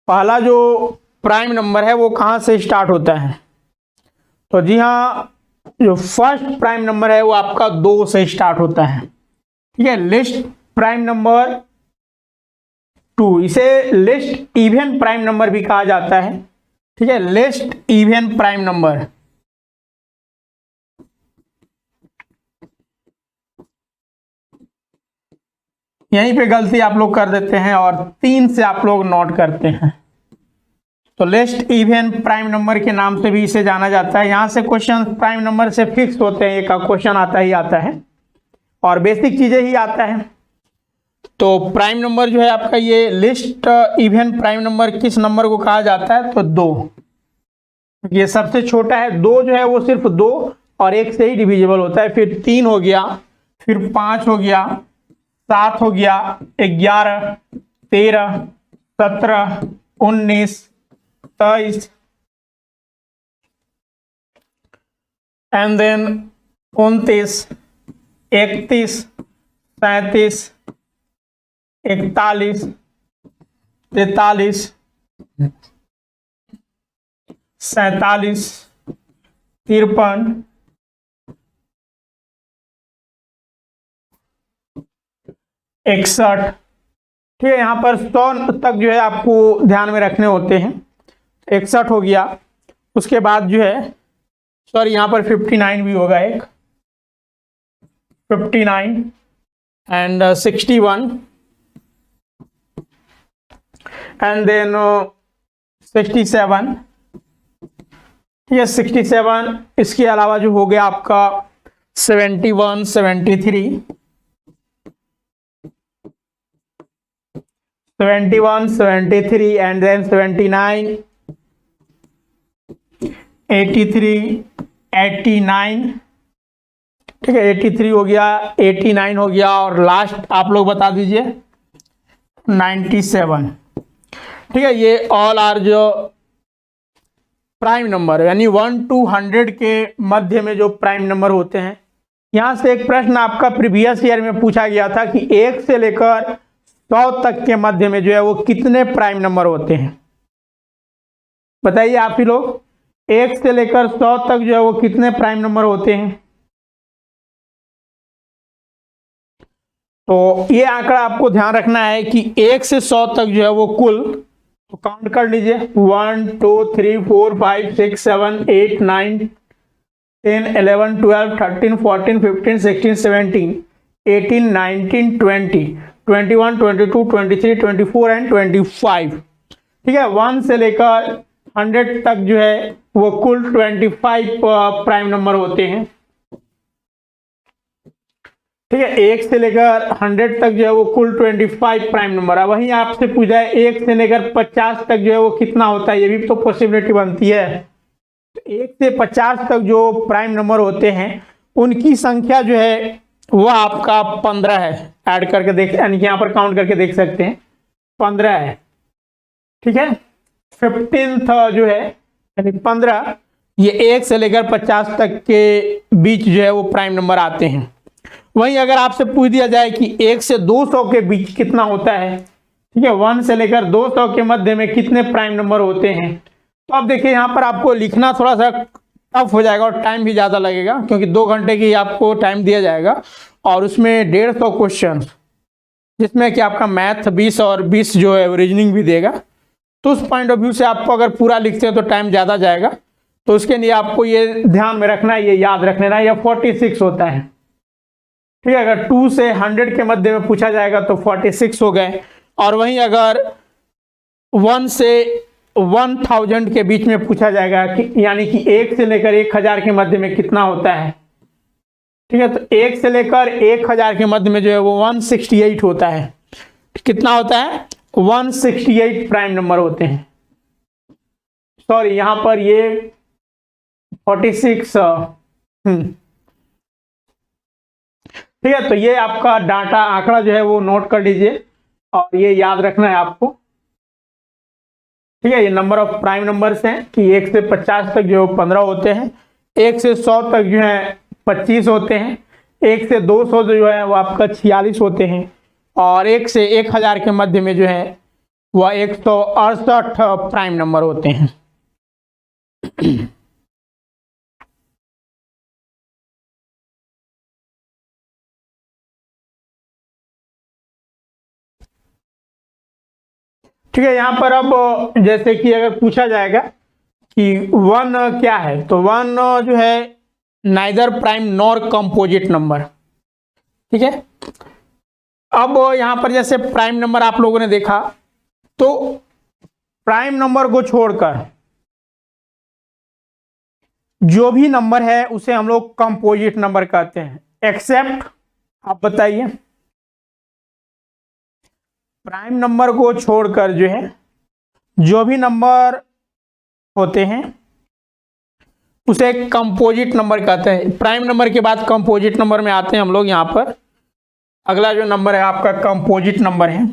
पहला जो प्राइम नंबर है वो कहां से स्टार्ट होता है। तो जी हाँ, जो फर्स्ट प्राइम नंबर है वो आपका 2 से स्टार्ट होता है। ठीक है, लिस्ट प्राइम नंबर 2, इसे लिस्ट इवन प्राइम नंबर भी कहा जाता है। ठीक है, लिस्ट इवन प्राइम नंबर। यहीं पे गलती आप लोग कर देते हैं और 3 से आप लोग नोट करते हैं। तो लिस्ट इवन प्राइम नंबर के नाम से भी इसे जाना जाता है। यहां से क्वेश्चन प्राइम नंबर से फिक्स होते हैं, एक क्वेश्चन आता ही आता है और बेसिक चीजें ही आता है। तो प्राइम नंबर जो है आपका, ये लिस्ट इवन प्राइम नंबर किस नंबर को कहा जाता है, तो 2। ये सबसे छोटा है। 2 जो है वो सिर्फ 2 और 1 से ही डिविजिबल होता है। फिर 3 हो गया, फिर 5 हो गया, 7 हो गया, 11, 13, 17, 19, 23 एंड देन 29, 31, 37, 41, 43, 47, 53, 61। ठीक है, यहाँ पर 100 तक जो है आपको ध्यान में रखने होते हैं। 61 हो गया, उसके बाद जो है, सॉरी यहाँ पर 59 भी होगा, एक 59 एंड 61 एंड देन 67। ठीक है, 67। इसके अलावा जो हो गया आपका 71, 73, 71, 73 एंड देन 79, 83, 89। ठीक है, 83 हो गया, 89 हो गया और लास्ट आप लोग बता दीजिए 97। ठीक है, ये ऑल आर जो प्राइम नंबर, यानी 1 to 100 के मध्य में जो प्राइम नंबर होते हैं। यहां से एक प्रश्न आपका प्रीवियस ईयर में पूछा गया था कि 1 से लेकर 100 तक के मध्य में जो है वो कितने प्राइम नंबर होते हैं। बताइए आप ही लोग, 1 से लेकर 100 तक जो है वो कितने प्राइम नंबर होते हैं। तो ये आंकड़ा आपको ध्यान रखना है कि 1 से 100 तक जो है वो कुल, तो काउंट कर लीजिए, 1 2 3 4 5 6 7 8 9 10 11 12 13 14 15 16 17 18 19 20 21 22 23 24 एंड 25। ठीक है, 1 से लेकर 100 तक जो है वो कुल 25 प्राइम नंबर होते हैं। ठीक है, 1 से लेकर 100 तक जो है वो कुल 25 प्राइम नंबर है। वहीं आपसे पूछा है 1 से लेकर 50 तक जो है वो कितना होता है, ये भी तो पॉसिबिलिटी बनती है। तो 1 से 50 तक जो प्राइम नंबर होते हैं उनकी संख्या जो है वो आपका 15 है। ऐड करके देख, यानी कि यहाँ पर काउंट करके देख सकते हैं 15 है। ठीक है, 15th जो है यानी 15, ये 1 से लेकर 50 तक के बीच जो है वो प्राइम नंबर आते हैं। वहीं अगर आपसे पूछ दिया जाए कि 1 से 200 के बीच कितना होता है, ठीक है, 1 से लेकर 200 के मध्य में कितने प्राइम नंबर होते हैं, तो अब देखिए यहाँ पर आपको लिखना थोड़ा सा टफ हो जाएगा और टाइम भी ज़्यादा लगेगा, क्योंकि 2 घंटे की आपको टाइम दिया जाएगा और उसमें 150 क्वेश्चन, जिसमें कि आपका मैथ 20 और 20 जो है रीजनिंग भी देगा। तो उस पॉइंट ऑफ व्यू से आपको अगर पूरा लिखते हैं तो टाइम ज़्यादा जाएगा। तो उसके लिए आपको ये ध्यान में रखना है, ये याद रख लेना, यह 46 होता है। ठीक है, अगर 2 से 100 के मध्य में पूछा जाएगा तो 46 हो गए। और वहीं अगर 1 से 1000 के बीच में पूछा जाएगा कि यानी कि 1 से लेकर 1000 के मध्य में कितना होता है, ठीक है, तो 1 से लेकर 1000 के मध्य में जो है वो 168 होता है। कितना होता है, 168 प्राइम नंबर होते हैं। सॉरी, यहां पर ये 46 ठीक है, तो ये आपका डाटा आंकड़ा जो है वो नोट कर लीजिए और ये याद रखना है आपको। ठीक है, ये नंबर ऑफ प्राइम नंबर्स हैं कि 1 से 50 तक जो 15 होते हैं, 1 से 100 तक जो है 25 होते हैं, 1 से 200 जो है वो आपका 46 होते हैं और 1 से 1000 के मध्य में जो है वह 168 प्राइम नंबर होते हैं। ठीक है, यहां पर अब जैसे कि अगर पूछा जाएगा कि 1 क्या है, तो 1 जो है neither prime nor composite number. ठीक है, अब यहां पर जैसे प्राइम नंबर आप लोगों ने देखा, तो प्राइम नंबर को छोड़कर जो भी नंबर है उसे हम लोग कंपोजिट नंबर कहते हैं, एक्सेप्ट, आप बताइए, प्राइम नंबर को छोड़कर जो है जो भी नंबर होते हैं उसे कंपोजिट नंबर कहते हैं। प्राइम नंबर के बाद कंपोजिट नंबर में आते हैं हम लोग। यहां पर अगला जो नंबर है आपका कंपोजिट नंबर है।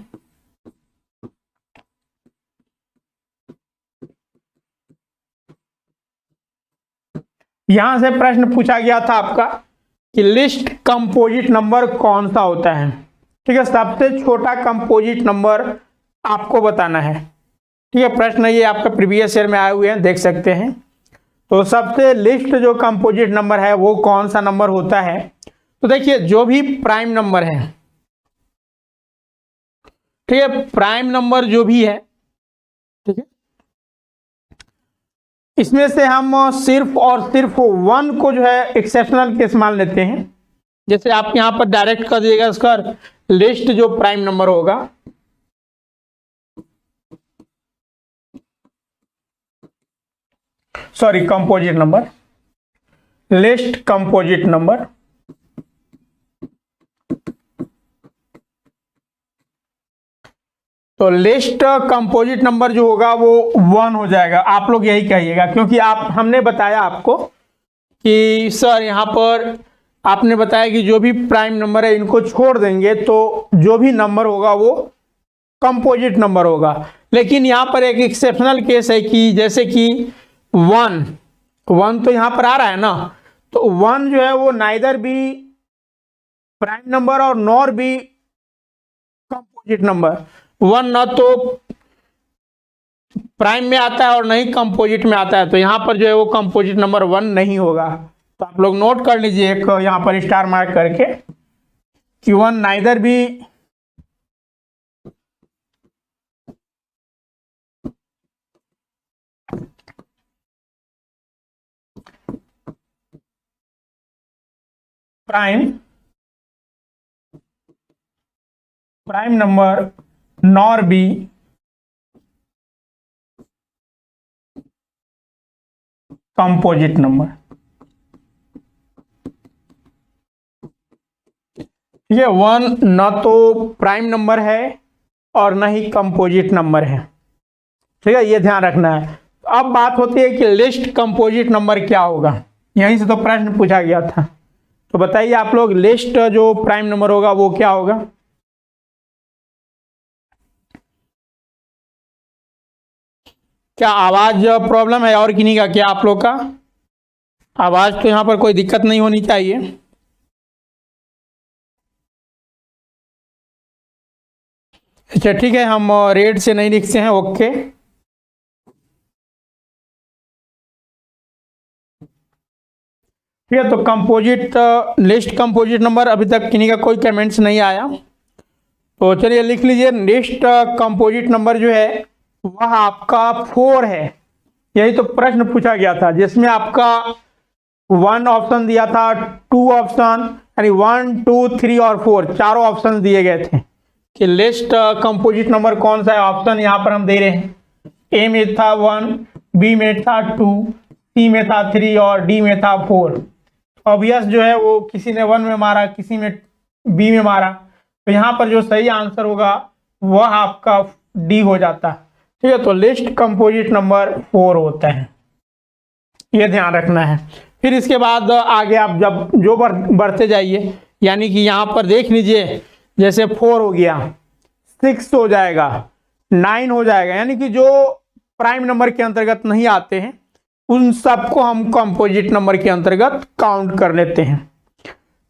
यहां से प्रश्न पूछा गया था आपका कि लिस्ट कंपोजिट नंबर कौन सा होता है। ठीक है, सबसे छोटा कंपोजिट नंबर आपको बताना है। ठीक है, प्रश्न ये आपका प्रीवियस ईयर में आए हुए हैं, देख सकते हैं। तो सबसे लिस्ट जो कंपोजिट नंबर है वो कौन सा नंबर होता है, तो देखिए जो भी प्राइम नंबर है, ठीक है, प्राइम नंबर जो भी है, ठीक है, इसमें से हम सिर्फ और सिर्फ 1 को जो है एक्सेप्शनल केस मान लेते हैं। जैसे आप यहां पर डायरेक्ट कर दीजिएगा इसका लिस्ट जो प्राइम नंबर होगा, sorry composite number, list composite number, तो लिस्ट कंपोजिट नंबर जो होगा वो 1 हो जाएगा। आप लोग यही कहिएगा, क्योंकि हमने बताया आपको कि सर यहां पर आपने बताया कि जो भी प्राइम नंबर है इनको छोड़ देंगे तो जो भी नंबर होगा वो कंपोजिट नंबर होगा। लेकिन यहां पर एक एक्सेप्शनल केस है कि जैसे कि 1 तो यहां पर आ रहा है ना, तो 1 जो है वो नाइदर भी प्राइम नंबर और नॉर भी कंपोजिट नंबर। 1 ना तो प्राइम में आता है और नहीं कंपोजिट में आता है, तो यहां पर जो है वो कंपोजिट नंबर 1 नहीं होगा। तो आप लोग नोट कर लीजिए एक यहां पर स्टार मार्क करके कि 1 नाइदर भी prime number nor be composite number. ठीक है, 1 न तो प्राइम नंबर है और न ही कंपोजिट नंबर है। ठीक है, ये ध्यान रखना है। अब बात होती है कि लिस्ट कंपोजिट नंबर क्या होगा, यहीं से तो प्रश्न पूछा गया था। तो बताइए आप लोग, लिस्ट जो प्राइम नंबर होगा वो क्या होगा? क्या आवाज प्रॉब्लम है और किन्हीं का? क्या आप लोग का आवाज, तो यहाँ पर कोई दिक्कत नहीं होनी चाहिए। अच्छा ठीक है, हम रेड से नहीं लिखते हैं, ओके। ठीक है, तो कंपोजिट लिस्ट कंपोजिट नंबर, अभी तक किन्हीं का कोई कमेंट्स नहीं आया, तो चलिए लिख लीजिए। लिस्ट कंपोजिट नंबर जो है वह आपका 4 है। यही तो प्रश्न पूछा गया था, जिसमें आपका 1 ऑप्शन दिया था, 2 ऑप्शन, यानी 1, 2, 3 और 4 चारों ऑप्शन दिए गए थे कि लिस्ट कंपोजिट नंबर कौन सा है। ऑप्शन यहाँ पर हम दे रहे हैं, ए में था 1, बी में था 2, सी में था 3 और डी में था 4। ऑब्वियस जो है वो किसी ने 1 में मारा, किसी में बी में मारा, तो यहाँ पर जो सही आंसर होगा वह आपका डी हो जाता है। ठीक है, तो लिस्ट कंपोजिट नंबर 4 होता है, ये ध्यान रखना है। फिर इसके बाद आगे आप जब जो बढ़ते जाइए, यानी कि यहाँ पर देख लीजिए, जैसे 4 हो गया, 6 हो जाएगा, 9 हो जाएगा, यानी कि जो प्राइम नंबर के अंतर्गत नहीं आते हैं उन सबको हम कंपोजिट नंबर के अंतर्गत काउंट कर लेते हैं।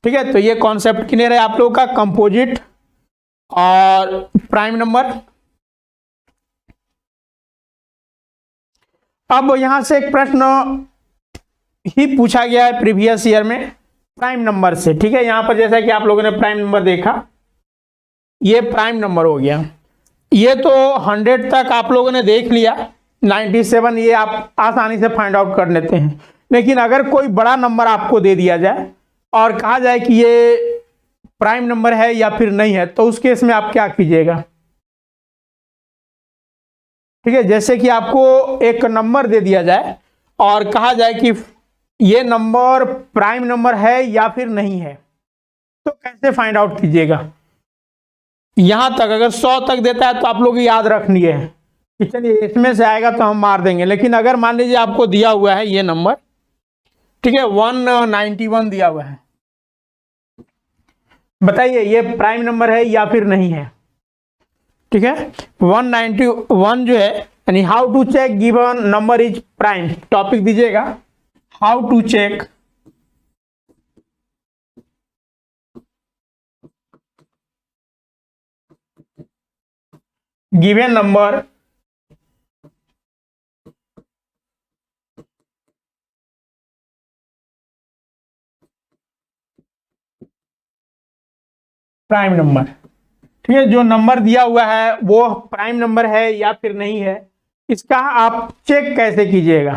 ठीक है, तो ये कॉन्सेप्ट क्लियर है आप लोगों का, कंपोजिट और प्राइम नंबर। अब यहां से एक प्रश्न ही पूछा गया है प्रीवियस ईयर में प्राइम नंबर से। ठीक है, यहां पर जैसा कि आप लोगों ने प्राइम नंबर देखा, ये प्राइम नंबर हो गया। ये तो 100 तक आप लोगों ने देख लिया, 97 ये आप आसानी से फाइंड आउट कर लेते हैं। लेकिन अगर कोई बड़ा नंबर आपको दे दिया जाए और कहा जाए कि ये प्राइम नंबर है या फिर नहीं है, तो उस केस में आप क्या कीजिएगा? ठीक है, जैसे कि आपको एक नंबर दे दिया जाए और कहा जाए कि ये नंबर प्राइम नंबर है या फिर नहीं है, तो कैसे फाइंड आउट कीजिएगा? यहां तक अगर 100 तक देता है तो आप लोग याद रखनी है कि चलिए इसमें से आएगा तो हम मार देंगे। लेकिन अगर मान लीजिए आपको दिया हुआ है ये नंबर, ठीक है, 191 दिया हुआ है, बताइए ये प्राइम नंबर है या फिर नहीं है? ठीक है, 191 जो है, यानी how to check given number is prime, topic दीजिएगा how to check given number prime number. ठीक है, जो नंबर दिया हुआ है वो प्राइम नंबर है या फिर नहीं है, इसका आप चेक कैसे कीजिएगा?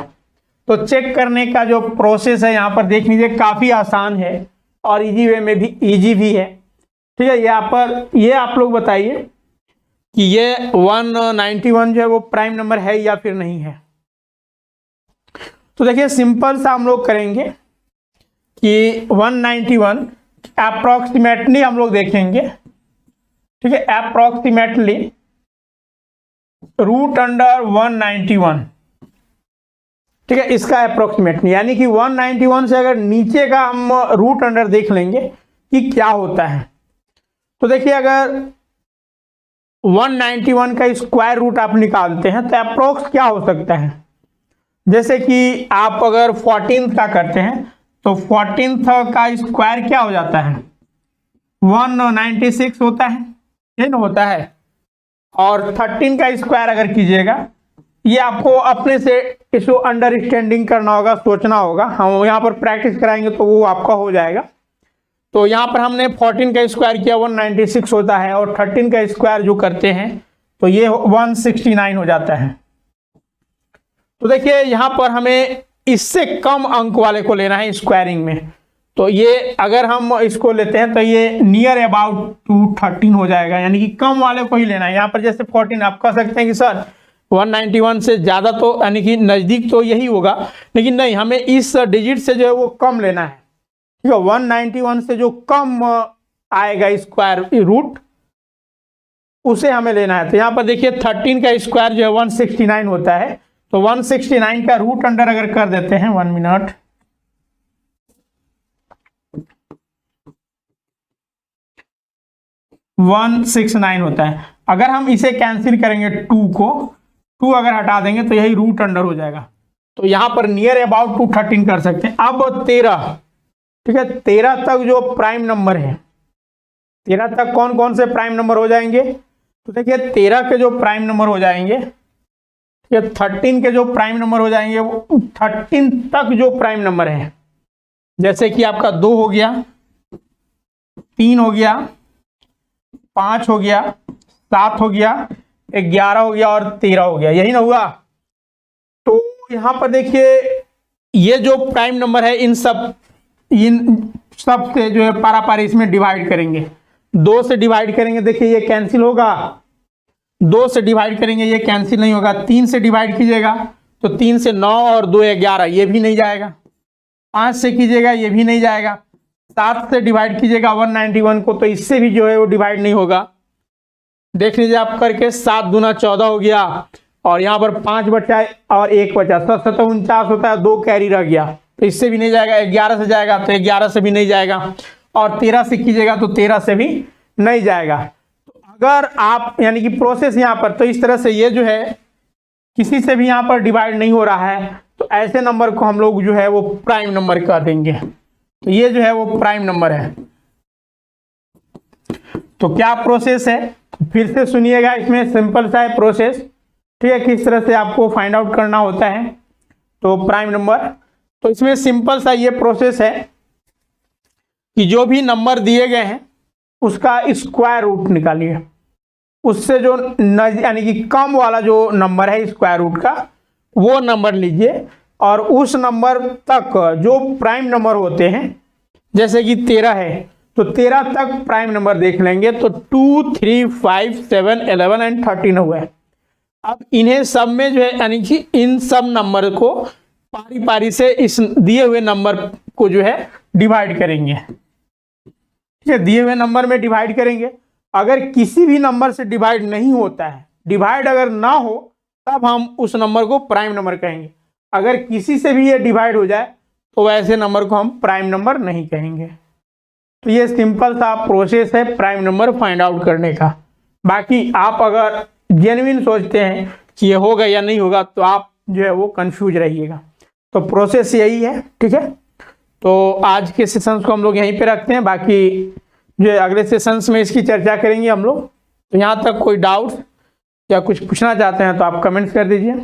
तो चेक करने का जो प्रोसेस है यहाँ पर देख लीजिए, काफ़ी आसान है और इजी वे में भी इजी भी है। ठीक है, यहाँ पर ये आप लोग बताइए कि ये 191 जो है वो प्राइम नंबर है या फिर नहीं है। तो देखिए सिंपल सा हम लोग करेंगे कि 191 अप्रोक्सीमेटली हम लोग देखेंगे। ठीक है, अप्रोक्सीमेटली रूट अंडर 191। ठीक है, इसका अप्रोक्सीमेटली यानी कि 191 से अगर नीचे का हम रूट अंडर देख लेंगे कि क्या होता है। तो देखिए अगर 191 का स्क्वायर रूट आप निकालते हैं तो अप्रोक्स क्या हो सकता है? जैसे कि आप अगर 14th का करते हैं तो 14th का स्क्वायर क्या हो जाता है? 196 होता है, ये ना होता है। और 13 का स्क्वायर अगर कीजिएगा, ये आपको अपने से इसको अंडरस्टैंडिंग करना होगा, सोचना होगा। हम यहाँ पर प्रैक्टिस कराएंगे तो वो आपका हो जाएगा। तो यहाँ पर हमने 14 का स्क्वायर किया 196 होता है, और 13 का स्क्वायर जो करते हैं तो ये 169 हो जाता है। तो देखिए यहाँ पर हमें इससे कम अंक वाले को लेना है स्क्वायरिंग में। तो ये अगर हम इसको लेते हैं तो ये नियर अबाउट टू 13 हो जाएगा, यानी कि कम वाले को ही लेना है। यहाँ पर जैसे 14 आप कह सकते हैं कि सर 191 से ज़्यादा, तो यानी कि नज़दीक तो यही होगा, लेकिन नहीं, हमें इस डिजिट से जो है वो कम लेना है। ठीक है, 191 से जो कम आएगा स्क्वायर रूट, उसे हमें लेना है। तो यहाँ पर देखिए 13 का स्क्वायर जो है 169 होता है, तो 169 का रूट अंडर अगर कर देते हैं, 1 मिनट, वन 169 होता है। अगर हम इसे कैंसिल करेंगे 2 को, 2 अगर हटा देंगे तो यही रूट अंडर हो जाएगा। तो यहाँ पर नियर अबाउट 213 कर सकते हैं। अब 13, ठीक है, 13 तक जो प्राइम नंबर है, 13 तक कौन कौन से प्राइम नंबर हो जाएंगे? तो देखिए 13 के जो प्राइम नंबर हो जाएंगे, ये 13 के जो प्राइम नंबर हो जाएंगे, वो 13 तक जो प्राइम नंबर है, जैसे कि आपका 2 हो गया, 3 हो गया, 5 हो गया, 7 हो गया, 11 हो गया और 13 हो गया, यही ना हुआ। तो यहाँ पर देखिए ये जो प्राइम नंबर है, इन सब से जो है पारापारी इसमें डिवाइड करेंगे, 2 से डिवाइड करेंगे, देखिए ये कैंसिल होगा, 2 से डिवाइड करेंगे ये कैंसिल नहीं होगा, 3 से डिवाइड कीजिएगा तो 3 से 9 और 2 11, ये भी नहीं जाएगा, 5 से कीजिएगा ये भी नहीं जाएगा, 7 से डिवाइड कीजिएगा 191 को, तो इससे भी जो है वो डिवाइड नहीं होगा। देख लीजिए आप करके, 7 दूना 14 हो गया, और यहाँ पर 5 बचा और 1 बचा, 7 49 होता है, 2 कैरी रह गया, तो इससे भी नहीं जाएगा। 11 से जाएगा तो 11 से भी नहीं जाएगा, और 13 से कीजिएगा तो 13 से भी नहीं जाएगा। तो अगर आप यानी कि प्रोसेस यहाँ पर, तो इस तरह से ये जो है किसी से भी यहाँ पर डिवाइड नहीं हो रहा है, तो ऐसे नंबर को हम लोग जो है वो प्राइम नंबर कह देंगे। तो ये जो है वो प्राइम नंबर है। तो क्या प्रोसेस है, फिर से सुनिएगा, इसमें सिंपल सा है प्रोसेस, ठीक है, किस तरह से आपको फाइंड आउट करना होता है। तो प्राइम नंबर, तो इसमें सिंपल सा ये प्रोसेस है कि जो भी नंबर दिए गए हैं उसका स्क्वायर रूट निकालिए, उससे जो यानी कि कम वाला जो नंबर है स्क्वायर रूट का, वो नंबर लीजिए, और उस नंबर तक जो प्राइम नंबर होते हैं, जैसे कि 13 है तो 13 तक प्राइम नंबर देख लेंगे, तो 2 3 5 7 11 एंड 13 हुआ है। अब इन्हें सब में जो है यानी कि इन सब नंबर को पारी पारी से इस दिए हुए नंबर को जो है डिवाइड करेंगे, ठीक है, दिए हुए नंबर में डिवाइड करेंगे। अगर किसी भी नंबर से डिवाइड नहीं होता है, डिवाइड अगर ना हो, तब हम उस नंबर को प्राइम नंबर कहेंगे। अगर किसी से भी ये डिवाइड हो जाए तो वैसे नंबर को हम प्राइम नंबर नहीं कहेंगे। तो ये सिंपल सा प्रोसेस है प्राइम नंबर फाइंड आउट करने का। बाकी आप अगर जेन्युइन सोचते हैं कि ये होगा या नहीं होगा, तो आप जो है वो कंफ्यूज रहिएगा। तो प्रोसेस यही है, ठीक है। तो आज के सेशंस को हम लोग यहीं पे रखते हैं, बाकी जो है अगले सेशंस में इसकी चर्चा करेंगे हम लोग। तो यहाँ तक कोई डाउट या कुछ पूछना चाहते हैं तो आप कमेंट्स कर दीजिए।